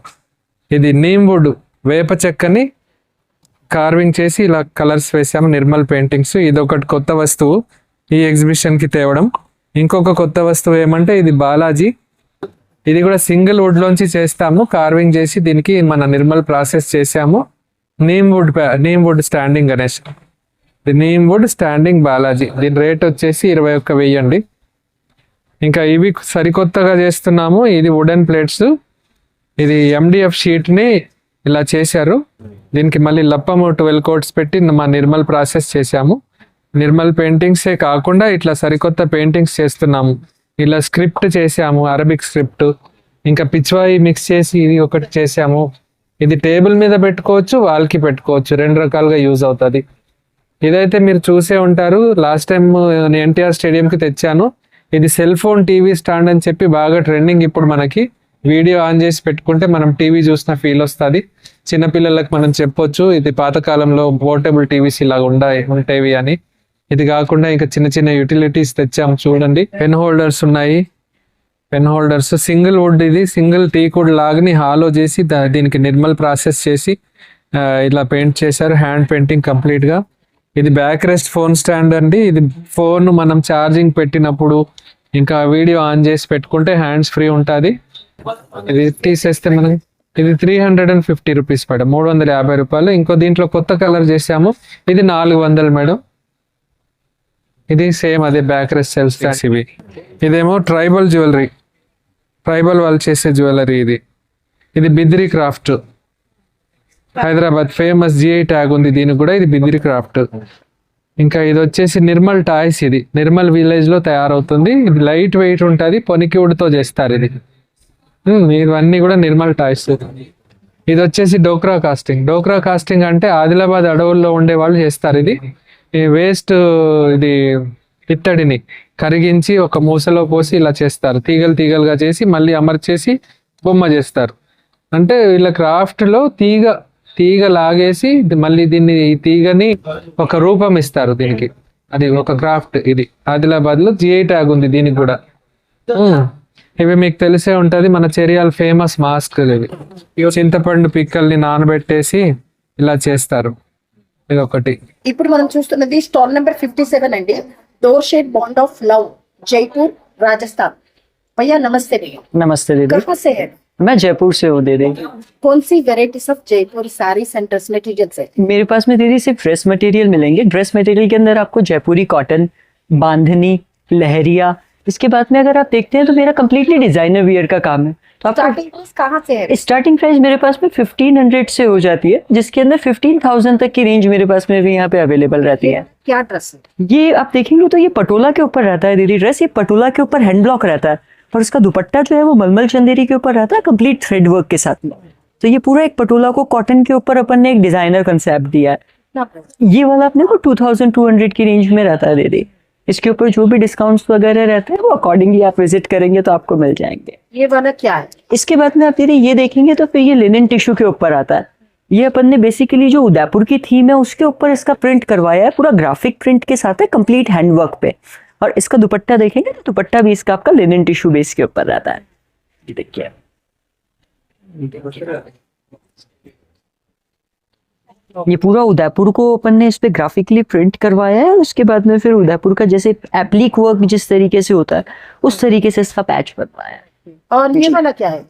ఇది నీమ్ వుడ్, వేప చెక్కని కార్వింగ్ చేసి ఇలా కలర్స్ వేసాము. నిర్మల్ పెయింటింగ్స్. ఇది ఒకటి కొత్త వస్తువు ఈ ఎగ్జిబిషన్కి తేవడం. ఇంకొక కొత్త వస్తువు ఏమంటే ఇది బాలాజీ. ఇది కూడా సింగిల్ వుడ్ లోంచి చేస్తాము, కార్వింగ్ చేసి దీనికి మన నిర్మల్ ప్రాసెస్ చేసాము. Neem wood standing Ganesh, neem wood standing Balaji. దీని రేట్ వచ్చేసి 21,000 అండి. ఇంకా ఇవి సరికొత్తగా చేస్తున్నాము. ఇది వుడెన్ ప్లేట్స్. ఇది MDF షీట్ని ఇలా చేశారు. దీనికి మళ్ళీ లప్పము 12 కోట్స్ పెట్టి మా నిర్మల్ ప్రాసెస్ చేశాము. నిర్మల్ పెయింటింగ్సే కాకుండా ఇట్లా సరికొత్త పెయింటింగ్స్ చేస్తున్నాము. ఇలా స్క్రిప్ట్ చేసాము, అరబిక్ స్క్రిప్ట్. ఇంకా పిచ్వాయి మిక్స్ చేసి ఇది ఒకటి చేసాము. ఇది టేబుల్ మీద పెట్టుకోవచ్చు, వాల్కి పెట్టుకోవచ్చు, 2 రకాలుగా యూజ్ అవుతుంది. ఇదైతే మీరు చూసే ఉంటారు. లాస్ట్ టైం నేను NTR స్టేడియంకి తెచ్చాను. ఇది సెల్ ఫోన్ టీవీ స్టాండ్ అని చెప్పి బాగా ట్రెండింగ్. ఇప్పుడు మనకి వీడియో ఆన్ చేసి పెట్టుకుంటే మనం టీవీ చూసిన ఫీల్ వస్తుంది. చిన్నపిల్లలకు మనం చెప్పొచ్చు ఇది పాతకాలంలో పోర్టబుల్ టీవీస్ ఇలా ఉండేవి అని. ఇది కాకుండా ఇంకా చిన్న చిన్న యూటిలిటీస్ తెచ్చాము చూడండి. పెన్ హోల్డర్స్ ఉన్నాయి. పెన్ హోల్డర్స్ సింగిల్ వుడ్, ఇది సింగిల్ టీక్ వుడ్ లాగని హాలో చేసి దీనికి నిర్మల్ ప్రాసెస్ చేసి ఇలా పెయింట్ చేశారు. హ్యాండ్ పెయింటింగ్ కంప్లీట్గా. ఇది బ్యాక్ రెస్ట్ ఫోన్ స్టాండ్ అండి. ఇది ఫోన్ మనం ఛార్జింగ్ పెట్టినప్పుడు ఇంకా వీడియో ఆన్ చేసి పెట్టుకుంటే హ్యాండ్స్ ఫ్రీ ఉంటుంది. ఇది తీసేస్తే మనకి ఇది 350 రూపీస్ మేడం, 350 రూపాయలు. ఇంకో దీంట్లో కొత్త కలర్ చేసాము, ఇది 400 మేడం. ఇది సేమ్ అదే బ్యాక్ రెస్ట్ సెల్స్ ఇవి. ఇదేమో ట్రైబల్ జ్యువెలరీ, ట్రైబల్ వాళ్ళు చేసే జ్యువెలరీ. ఇది Bidri craft, Hyderabad famous GI tag ఉంది దీనికి కూడా. ఇది బిద్రీ క్రాఫ్ట్. ఇంకా ఇది వచ్చేసి నిర్మల్ టాయ్స్. ఇది నిర్మల్ విలేజ్ లో తయారవుతుంది. ఇది లైట్ వెయిట్ ఉంటుంది, పొనికివుడ్తో చేస్తారు. ఇవన్నీ కూడా నిర్మల్ టాయ్స్. ఇది వచ్చేసి డోక్రా కాస్టింగ్. డోక్రా కాస్టింగ్ అంటే ఆదిలాబాద్ అడవుల్లో ఉండే వాళ్ళు చేస్తారు. ఇది వేస్ట్, ఇది ఇత్తడిని కరిగించి ఒక మూసలో పోసి ఇలా చేస్తారు, తీగలు తీగలుగా చేసి మళ్ళీ అమర్చేసి బొమ్మ చేస్తారు. అంటే వీళ్ళ క్రాఫ్ట్ లో తీగ లాగేసి మళ్ళీ దీన్ని, ఈ తీగని ఒక రూపం ఇస్తారు దీనికి. అది ఒక క్రాఫ్ట్. ఇది ఆదిలాబాద్ లో GI ట్యాగ్ ఉంది దీనికి కూడా. ఇవి మీకు తెలిసే ఉంటది, మన చెరియాల ఫేమస్ మాస్క్. ఇవి చింతపండు పిక్కల్ని నానబెట్టేసి ఇలా చేస్తారు. ఇది ఒకటి. ఇప్పుడు మనం చూస్తున్నది స్టాల్ నెంబర్ 57 అండి. Door shade bond of love, Jaipur, Rajasthan. भैया नमस्ते भैया. नमस्ते दीदी. कहाँ से है? मैं जयपुर से हूँ दीदी. कौन सी varieties of Jaipur sari centres material है? मेरे पास में दीदी सिर्फ ड्रेस मटेरियल मिलेंगे. ड्रेस मटेरियल के अंदर आपको जयपुरी कॉटन, बांधनी, लहरिया. इसके बाद में अगर आप देखते हैं तो मेरा कंप्लीटली डिजाइनर वियर का काम है. तो स्टार्टिंग प्राइस कहाँ से है? स्टार्टिंग प्राइस मेरे पास में 1500 से हो जाती है, जिसके अंदर 15,000 तक की रेंज मेरे पास में भी यहाँ पे अवेलेबल रहती है. क्या ड्रेस है? ये आप देखेंगे तो ये पटोला के ऊपर रहता है दीदी ड्रेस. ये पटोला के ऊपर हैंड ब्लॉक रहता है और इसका दुपट्टा जो है वो मलमल चंदेरी के ऊपर रहता है, कंप्लीट थ्रेड वर्क के साथ में. तो ये पूरा एक पटोला को कॉटन के ऊपर अपन ने एक डिजाइनर कंसेप्ट दिया है. ये वाला अपने को 2200 की रेंज में रहता है दीदी. इसके ऊपर जो भी डिस्काउंट्स वगैरह रहते हैं वो अकॉर्डिंगली आप विजिट करेंगे तो आपको मिल जाएंगे. ये वाला क्या है? इसके बाद में आप दीदी ये देखेंगे तो फिर ये लिनन टिश्यू के ऊपर आता है. ये अपन ने बेसिकली जो उदयपुर की थीम है उसके ऊपर इसका प्रिंट करवाया है, पूरा ग्राफिक प्रिंट के साथ है, कंप्लीट हैंडवर्क पे. और इसका दुपट्टा देखेंगे तो दुपट्टा भी इसका आपका लिनन टिश्यू बेस के ऊपर रहता है. ये देखिए ये पूरा उदयपुर को अपन ने इस पे ग्राफिकली प्रिंट करवाया है. उसके बाद में फिर उदयपुर का जैसे एप्लिक वर्क जिस तरीके से होता है उस तरीके से इसका पैच बनवाया है. और ये वाला क्या है?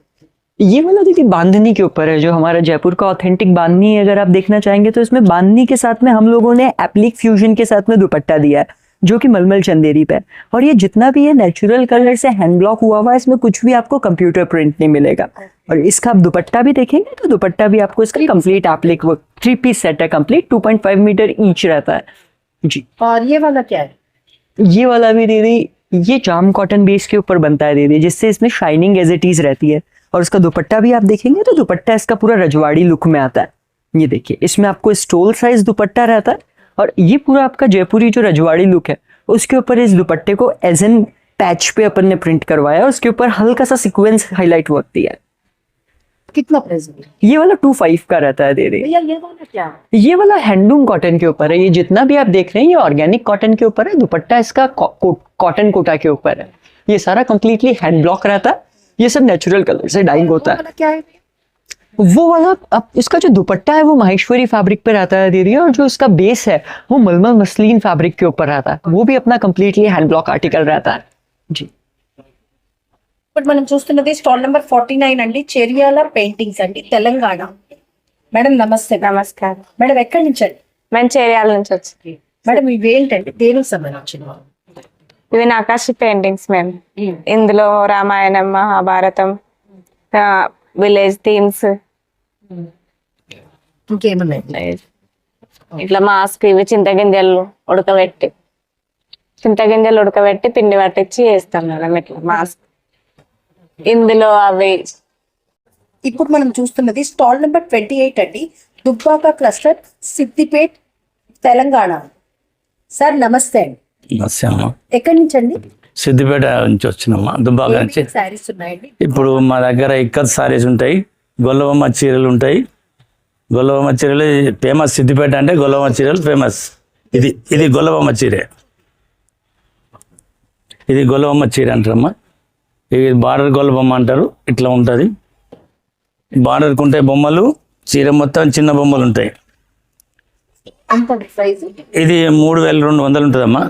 ये वाला देखिए बांधनी के ऊपर है, जो हमारा जयपुर का ऑथेंटिक बांधनी है. अगर आप देखना चाहेंगे तो इसमें बांधनी के साथ में हम लोगों ने एप्लिक फ्यूजन के साथ में दुपट्टा दिया है, जो कि मलमल चंदेरी पे. और ये जितना भी है नेचुरल कलर से हैंड ब्लॉक हुआ हुआ है, इसमें कुछ भी आपको कंप्यूटर प्रिंट नहीं मिलेगा. और इसका आप दुपट्टा भी देखेंगे तो दुपट्टा भी आपको इसका complete applique work 3 piece set है, कंप्लीट 2.5 मीटर ईच रहता है जी. और ये वाला क्या है? ये वाला भी दीदी ये जाम कॉटन बेस के ऊपर बनता है दीदी, जिससे इसमें शाइनिंग एज इट इज रहती है. और उसका दुपट्टा भी आप देखेंगे तो दुपट्टा इसका पूरा रजवाड़ी लुक में आता है. ये देखिए इसमें आपको स्टोल साइज दुपट्टा रहता है. और ये पूरा आपका जयपुरी जो रजवाड़ी लुक है उसके ऊपर इस दुपट्टे को एज एन पैच पे अपन ने प्रिंट करवाया है. उसके ऊपर हल्का सा सीक्वेंस हाईलाइट वर्क दिया है. कितना प्राइस है? ये वाला 25 का रहता है दीदी. भैया ये वाला क्या है? ये वाला हैंडलूम कॉटन के ऊपर है. ये जितना भी आप देख रहे हैं ये ऑर्गेनिक कॉटन के ऊपर है. दुपट्टा इसका कॉटन कोटा के ऊपर है. ये सारा कंप्लीटली हैंड ब्लॉक रहता है. ये सब नेचुरल कलर से डाइंग होता है. क्या है? वो वाला अब इसका जो दुपट्टा है वो माहेश्वरी फैब्रिक पे रहता है दीदी. और जो इसका बेस है वो मलमल मसलिन फैब्रिक के ऊपर रहता है. वो भी अपना कंप्लीटली हैंड ब्लॉक आर्टिकल रहता है जी. ఇప్పుడు మనం చూస్తున్నది స్టాల్ నెంబర్ 49 అండి. చెరియాల పెయింటింగ్స్ అండి, తెలంగాణ. మేడం నమస్తే. నమస్కారం మేడం ఎక్కడి నుంచి అండి? మేము చేరియాల నుంచి వచ్చి. మేడం ఇవి ఏంటండి, దేనికి సంబంధించినవి? ఇవి నకాశి పెయింటింగ్స్ మేము. ఇందులో రామాయణం, మహాభారతం, విలేజ్ థీమ్స్, ఇంకేమున్నాయి? ఇట్లా మాస్క్, ఇవి చింతగింజలు ఉడకబెట్టి పిండి పట్టించి వేస్తాం మేడం. ఇట్లా మాస్క్ ఇందులో అవి. ఇప్పుడు మనం చూస్తున్నది స్టాల్ నెంబర్ 28 అండి. దుబ్బాక క్లస్టర్, సిద్దిపేట్, తెలంగాణ. సార్ నమస్తే అండి. నమస్తే అమ్మ. ఎక్కడి నుంచి అండి? సిద్దిపేట నుంచి వచ్చినమ్మా, దుబ్బాక నుంచి. శారీస్ ఉన్నాయండి. ఇప్పుడు మా దగ్గర ఇక్కత్ సారీస్ ఉంటాయి, గొల్లవమ్మ చీరలు ఉంటాయి. గొల్లవమ్మ చీరలు ఫేమస్. సిద్దిపేట అంటే గొల్లవమ్మ చీరలు ఫేమస్. ఇది గొల్లవమ్మ చీరే. ఇది గొల్లవమ్మ చీర అంటారమ్మా. ఇది బార్డర్ గొల్లబొమ్మ అంటారు. ఇట్లా ఉంటుంది. బార్డర్కి ఉంటాయి బొమ్మలు, చీర మొత్తం చిన్న బొమ్మలు ఉంటాయి. ఇది 3200 ఉంటుందమ్మా.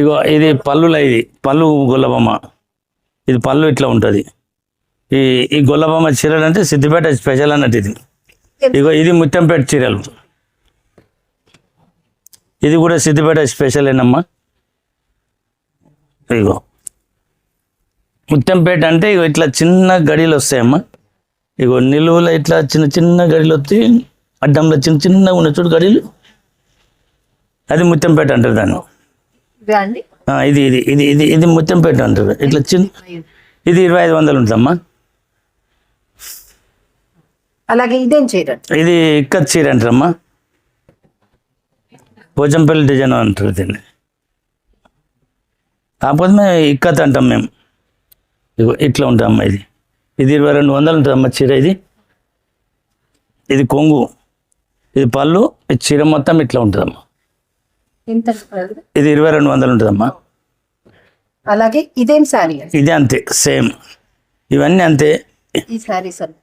ఇగో ఇది పళ్ళులో, ఇది పళ్ళు గొల్లబొమ్మ. ఇది పళ్ళు ఇట్లా ఉంటుంది. ఈ గొల్లబొమ్మ చీరలు అంటే సిద్దిపేట స్పెషల్ అన్నట్టు ఇది. ఇగో ఇది ముత్యంపేట చీరలు, ఇది కూడా సిద్దిపేట స్పెషల్ ఏనమ్మా. ఇగో ముత్యంపేట అంటే ఇగో ఇట్లా చిన్న గడిలు వస్తాయమ్మా. ఇగో నిలువులో ఇట్లా చిన్న చిన్న గడిలు వస్తాయి, అడ్డంలో చిన్న చిన్నగా ఉన్న చూడు గడిలు, అది ముత్యంపేట అంటారు దాన్ని. ఇది ఇది ఇది ఇది ఇది ముత్యంపేట అంటారు. ఇట్లా చిన్న ఇది 2500 ఉంటుందమ్మా. అలాగే ఇదేం చీర? ఇది ఇక్కత్ చీర అంటారమ్మా, పోచంపల్లి డిజైన్ అంటారు దీన్ని. కాకపోతే మేము ఇక్కత్ అంటాం మేము. ఇగో ఇట్లా ఉంటుందమ్మా. ఇది ఇది 2200 ఉంటుందమ్మా చీర. ఇది కొంగు, ఇది పళ్ళు, ఇది చీర మొత్తం ఇట్లా ఉంటుందమ్మా. ఇది 2200 ఉంటుందమ్మా. అలాగే ఇదేం శారీ? ఇది అంతే సేమ్, ఇవన్నీ అంతే. ఈ శారీ సార్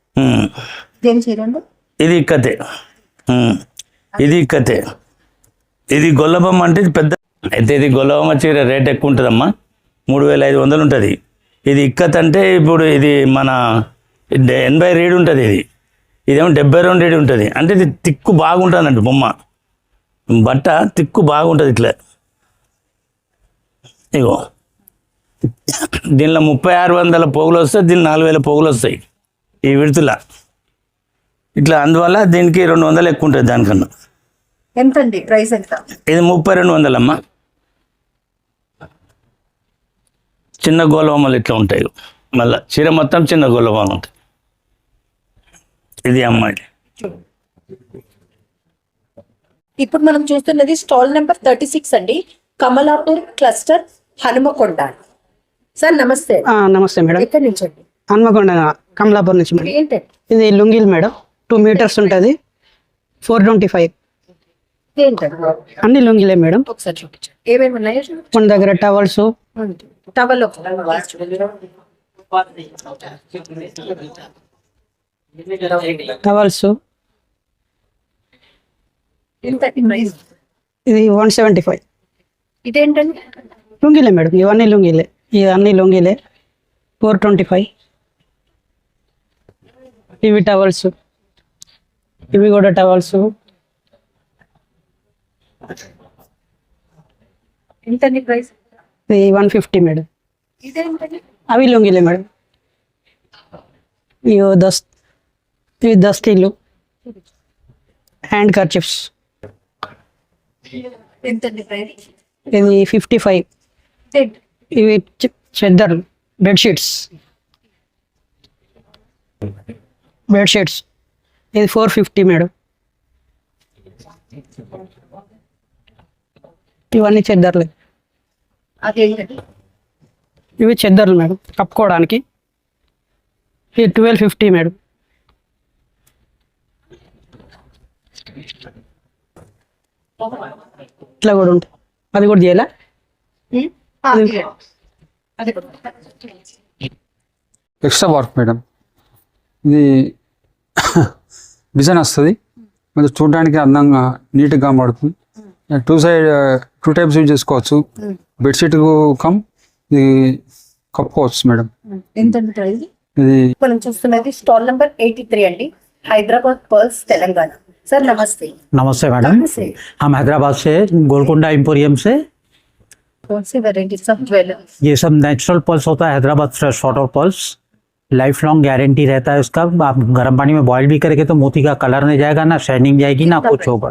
ఇదేం చీర అండి? ఇది ఇక్కతే, ఇది ఇక్కతే. ఇది గొల్లబొమ్మ అంటే ఇది పెద్ద. అయితే ఇది గొల్లబొమ్మ చీర రేట్ ఎక్కువ ఉంటుందమ్మా, 3500 ఉంటుంది. ఇది ఇక్కత్ అంటే ఇప్పుడు ఇది మన 80 రేడు ఉంటుంది. ఇదేమో 72 రేడు ఉంటుంది. అంటే ఇది తిక్కు బాగుంటుంది అన్నట్టు బొమ్మ, బట్ట తిక్కు బాగుంటుంది ఇట్లా. ఇగో దీనిలో 3600 పోగులు వస్తాయి, దీని 4000 పోగులు వస్తాయి ఈ విడుతుల ఇట్లా. అందువల్ల దీనికి 200 ఎక్కువ ఉంటుంది దానికన్నా. ఎంత అండి ప్రైస్ ఎంత? ఇది 3200 అమ్మా. చిన్న గోలబొమ్మలు ఇట్లా ఉంటాయి, మళ్ళీ చీర మొత్తం చిన్న గోలబొమ్మలు ఉంటాయి. ఇది అమ్మాయి. ఇప్పుడు మనం చూస్తున్నది స్టాల్ నెంబర్ 36 అండి, కమలాపూర్ క్లస్టర్, హనుమకొండ. సార్ నమస్తే. నమస్తే మేడం. ఎక్కడి నుంచి అండి? హన్మకొండ కమలాపూర్ నుంచి మేడం. ఏంటండి ఇది లుంగిల్ మేడం, 2 మీటర్స్ ఉంటుంది, 425. ఏంటండి? అన్ని లుంగిలే మేడం. ఒకసారి చూపించండి ఏమేమి ఉన్నాయో. మన దగ్గర టవల్స్, టవల్ టవల్స్ ఏంటండి ప్రైస్? ఇది 175. ఇదేంటండి? లుంగిలే మేడం, ఇవన్నీ లుంగిలే, ఇది అన్ని లుంగిలే, 425. ఇవి టవల్స్, ఇవి కూడా టవల్స్. ఎంతండి ప్రైస్? ఇది 150 మేడం. ఇదేంటండి? అవి లుంగిలే మేడం. ఇవి దస్తీలు, హ్యాండ్ కర్చిప్స్. ఎంతండి ప్రైస్? ఇది 55. ఇవి చెద్దర్ బెడ్షీట్స్, ఇది 450 మేడం. ఇవన్నీ చెద్దర్లే. అదేంటండి? ఇవి చెద్దర్లు మేడం కప్పుకోవడానికి. ఇది 1250 మేడం. ఇట్లా కూడా ఉంటాయి, అది కూడా చేయాలా? Extra work madam. ఇది డిజైన్ వస్తుంది, కొంచెం చూడడానికి అందంగా నీట్గా కనబడుతుంది. 2 టైప్స్ యూజ్ చేసుకోవచ్చు. బెడ్షీట్ కమ్ ఇది కప్పుకోవచ్చు మేడం. ఎంతండి ప్రైస్? ఇది మనం చూస్తున్నది స్టాల్ నెంబర్ 83 అండి, హైదరాబాద్ పర్ల్స్, తెలంగాణ. सर नमस्ते। नमस्ते मैडम, हम हैदराबाद से गोलकोंडा एम्पोरियम से। कौन सी वैरायटी सब ज्वेलर? ये सब नेचुरल पल्स होता है, Hyderabad fresh water pulse, life long guarantee रहता है उसका। आप गर्म पानी में बॉईल भी करेंगे तो मोती का कलर नहीं जाएगा, ना शाइनिंग जाएगी, ना कुछ होगा।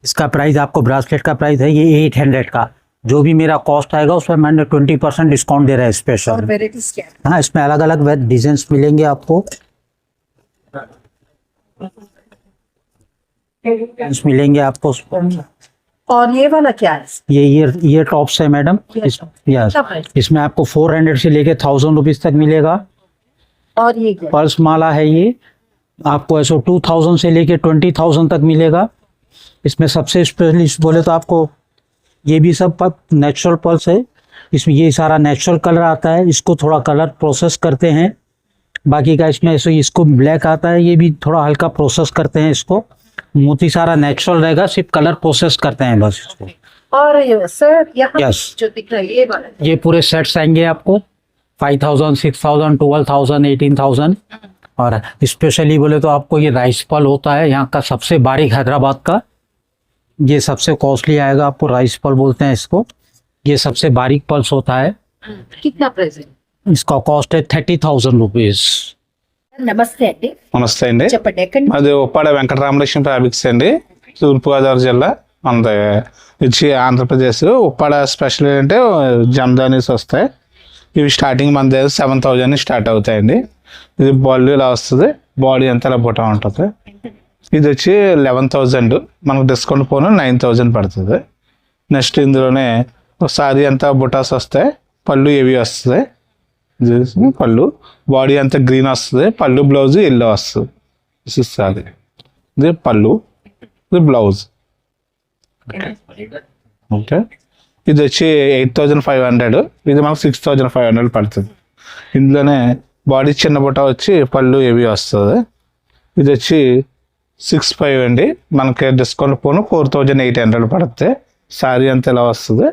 इसका प्राइस आपको ब्रासलेट का प्राइस है ये 800 का, जो भी मेरा कॉस्ट आएगा उसमें मैंने 20% डिस्काउंट दे रहा है स्पेशल। और वैरायटीज क्या? हाँ, इसमें अलग अलग डिजाइन मिलेंगे आपको, मिलेंगे आपको। और ये वाला क्या है? ये टॉप्स है मैडम, इसमें आपको 400 से लेके 1000 रुपीज तक मिलेगा। और ये क्या? पर्स माला है, ये आपको ऐसा 2000 से लेके 20,000 तक मिलेगा। इसमें सबसे स्पेशलिस्ट बोले तो आपको ये भी सब नेचुरल पर्स है, इसमें ये सारा नेचुरल कलर आता है, इसको थोड़ा कलर प्रोसेस करते हैं। बाकी का इसमें इसको ब्लैक आता है, ये भी थोड़ा हल्का प्रोसेस करते हैं। इसको मोती सारा नेचुरल रहेगा, सिर्फ कलर प्रोसेस करते हैं बस इसको। और ये सर यहाँ Yes. जो दिख रहा है ये वाला, ये पूरे सेट्स आएंगे आपको, 5,000, 6,000, 12,000, 18,000। और स्पेशली बोले तो आपको ये राइस पल होता है यहाँ का सबसे बारीक हैदराबाद का, ये सबसे कॉस्टली आएगा आपको, राइस पल बोलते हैं इसको। ये सबसे बारीक पल्स होता है, कितना प्राइस है? इसका कॉस्ट है 30,000 रुपीज। నమస్తే అండి, నమస్తే అండి, చెప్పండి ఎక్కడి అది ఉప్పాడ వెంకటరామలక్ష్మి ఫ్యాబ్రిక్స్ అండి, తూర్పుగోదావరి జిల్లా, మనది వచ్చి ఆంధ్రప్రదేశ్. ఉప్పాడ స్పెషల్ ఏంటంటే జమ్దానీస్ వస్తాయి, ఇవి స్టార్టింగ్ మన దగ్గర 7,000 స్టార్ట్ అవుతాయండి. ఇది బాడీ ఇలా వస్తుంది, బాడీ అంతా ఇలా బుట్ట ఉంటుంది. ఇది వచ్చి 11,000, మనకు డిస్కౌంట్ పోను 9,000 పడుతుంది. నెక్స్ట్ ఇందులోనే సారీ అంతా బుటాస్ వస్తాయి, పళ్ళు ఏవి వస్తుంది, పళ్ళు బాడీ అంతా గ్రీన్ వస్తుంది, పళ్ళు బ్లౌజ్ ఎల్లో వస్తుంది. సారీ ఇది పళ్ళు, ఇది బ్లౌజ్. ఓకే, ఇది వచ్చి 8,500, ఇది మనకు 6,500 పడుతుంది. ఇందులోనే బాడీ చిన్న బుట్ట వచ్చి పళ్ళు ఏవి వస్తుంది. ఇది వచ్చి 6,500 అండి, మనకి డిస్కౌంట్ పోను 4,800 పడుతుంది. శారీ అంతా ఇలా వస్తుంది.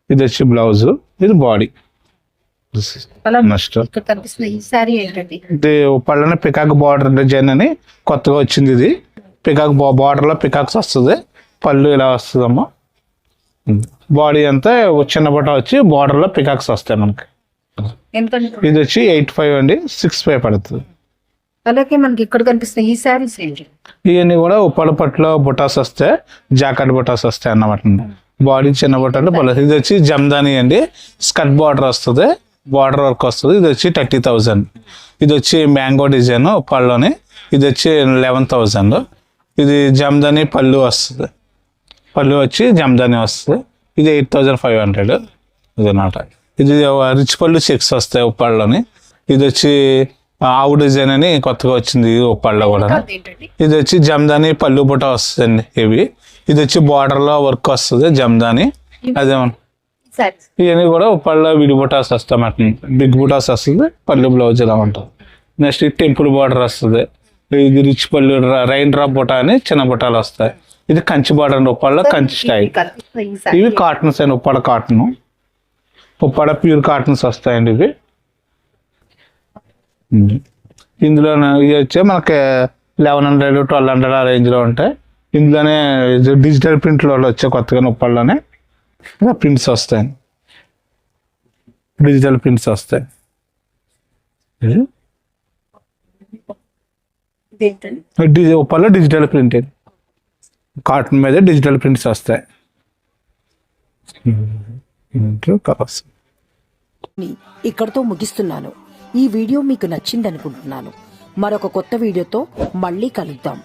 ఇది వచ్చి బ్లౌజ్, ఇది బాడీ. నెక్స్ట్ ఇక్కడ కనిపిస్తున్న ఈ సారీ ఏంటండి? ఇది పళ్ళని పికాక్ బార్డర్ డిజైన్ అని కొత్తగా వచ్చింది. ఇది పికాక్ బార్డర్లో పికాక్స్ వస్తుంది, పళ్ళు ఇలా వస్తుందమ్మా. బాడీ అంతా చిన్న బుట్ట వచ్చి బార్డర్లో పికాక్స్ వస్తాయి మనకి. ఇది వచ్చి 8,500 అండి, 6,500 పడుతుంది. అలాగే మనకి ఇక్కడ కనిపిస్తున్న ఈ సారీస్ ఏంటి? ఇవన్నీ కూడా ఉప్పాడ పట్టులో బుటాస్ వస్తాయి, జాకెట్ బుటాస్ వస్తాయి అన్నమాట. బాడీ చిన్న బుట్ట పళ్ళు. ఇది వచ్చి జమ్దానీ అండి, స్కర్ట్ బార్డర్ వస్తుంది, బార్డర్ వర్క్ వస్తుంది. ఇది వచ్చి 30,000. ఇది వచ్చి మ్యాంగో డిజైన్ ఉప్పాడలోని, ఇది వచ్చి 11,000. ఇది జమ్దానీ పళ్ళు వస్తుంది, పళ్ళు వచ్చి జమ్దానీ వస్తుంది. ఇది 8,500 ఇది అన్నమాట. ఇది రిచ్ పళ్ళు చెక్స్ వస్తాయి ఉప్పాడలోని. ఇది వచ్చి ఆవు డిజైన్ అని కొత్తగా వచ్చింది ఉప్పాడలో కూడా. ఇది వచ్చి జమ్దానీ పళ్ళు బుట్ట వస్తుందండి ఇవి. ఇది వచ్చి బార్డర్లో వర్క్ వస్తుంది జమ్దానీ. అదేమన్నా ఇవన్నీ కూడా ఉప్పాడలో విడి బుటాస్ వస్తాయి మాట, బిగ్ బుటాస్ వస్తుంది, పళ్ళు బ్లౌజ్ ఇలా ఉంటుంది. నెక్స్ట్ టెంపుల్ బార్డర్ వస్తుంది. ఇది రిచ్ పళ్ళు రైన్ డ్రాప్ బుట్ట అని చిన్న బుట్టాలు వస్తాయి. ఇది కంచి బార్డర్ అండి, ఉప్పాడలో కంచి స్టైల్. ఇవి కాటన్స్ అండి, Uppada cotton, Uppada pure cottons వస్తాయండి ఇవి. ఇందులో ఇవి వచ్చి మనకి 1,100, 1,200 ఆ రేంజ్లో ఉంటాయి. ఇందులోనే డిజిటల్ ప్రింట్లో వచ్చే కొత్తగా ఉప్పాడలోనే ప్రింట్స్ వస్తాయి, డిజిటల్ ప్రింట్స్ వస్తాయి. ఉప్పాడలో డిజిటల్ ప్రింట్, కాటన్ మీద డిజిటల్ ప్రింట్స్ వస్తాయి. ఇక్కడతో ముగిస్తున్నాను. ఈ వీడియో మీకు నచ్చిందనుకుంటున్నాను. మరొక కొత్త వీడియోతో మళ్ళీ కలుద్దాం.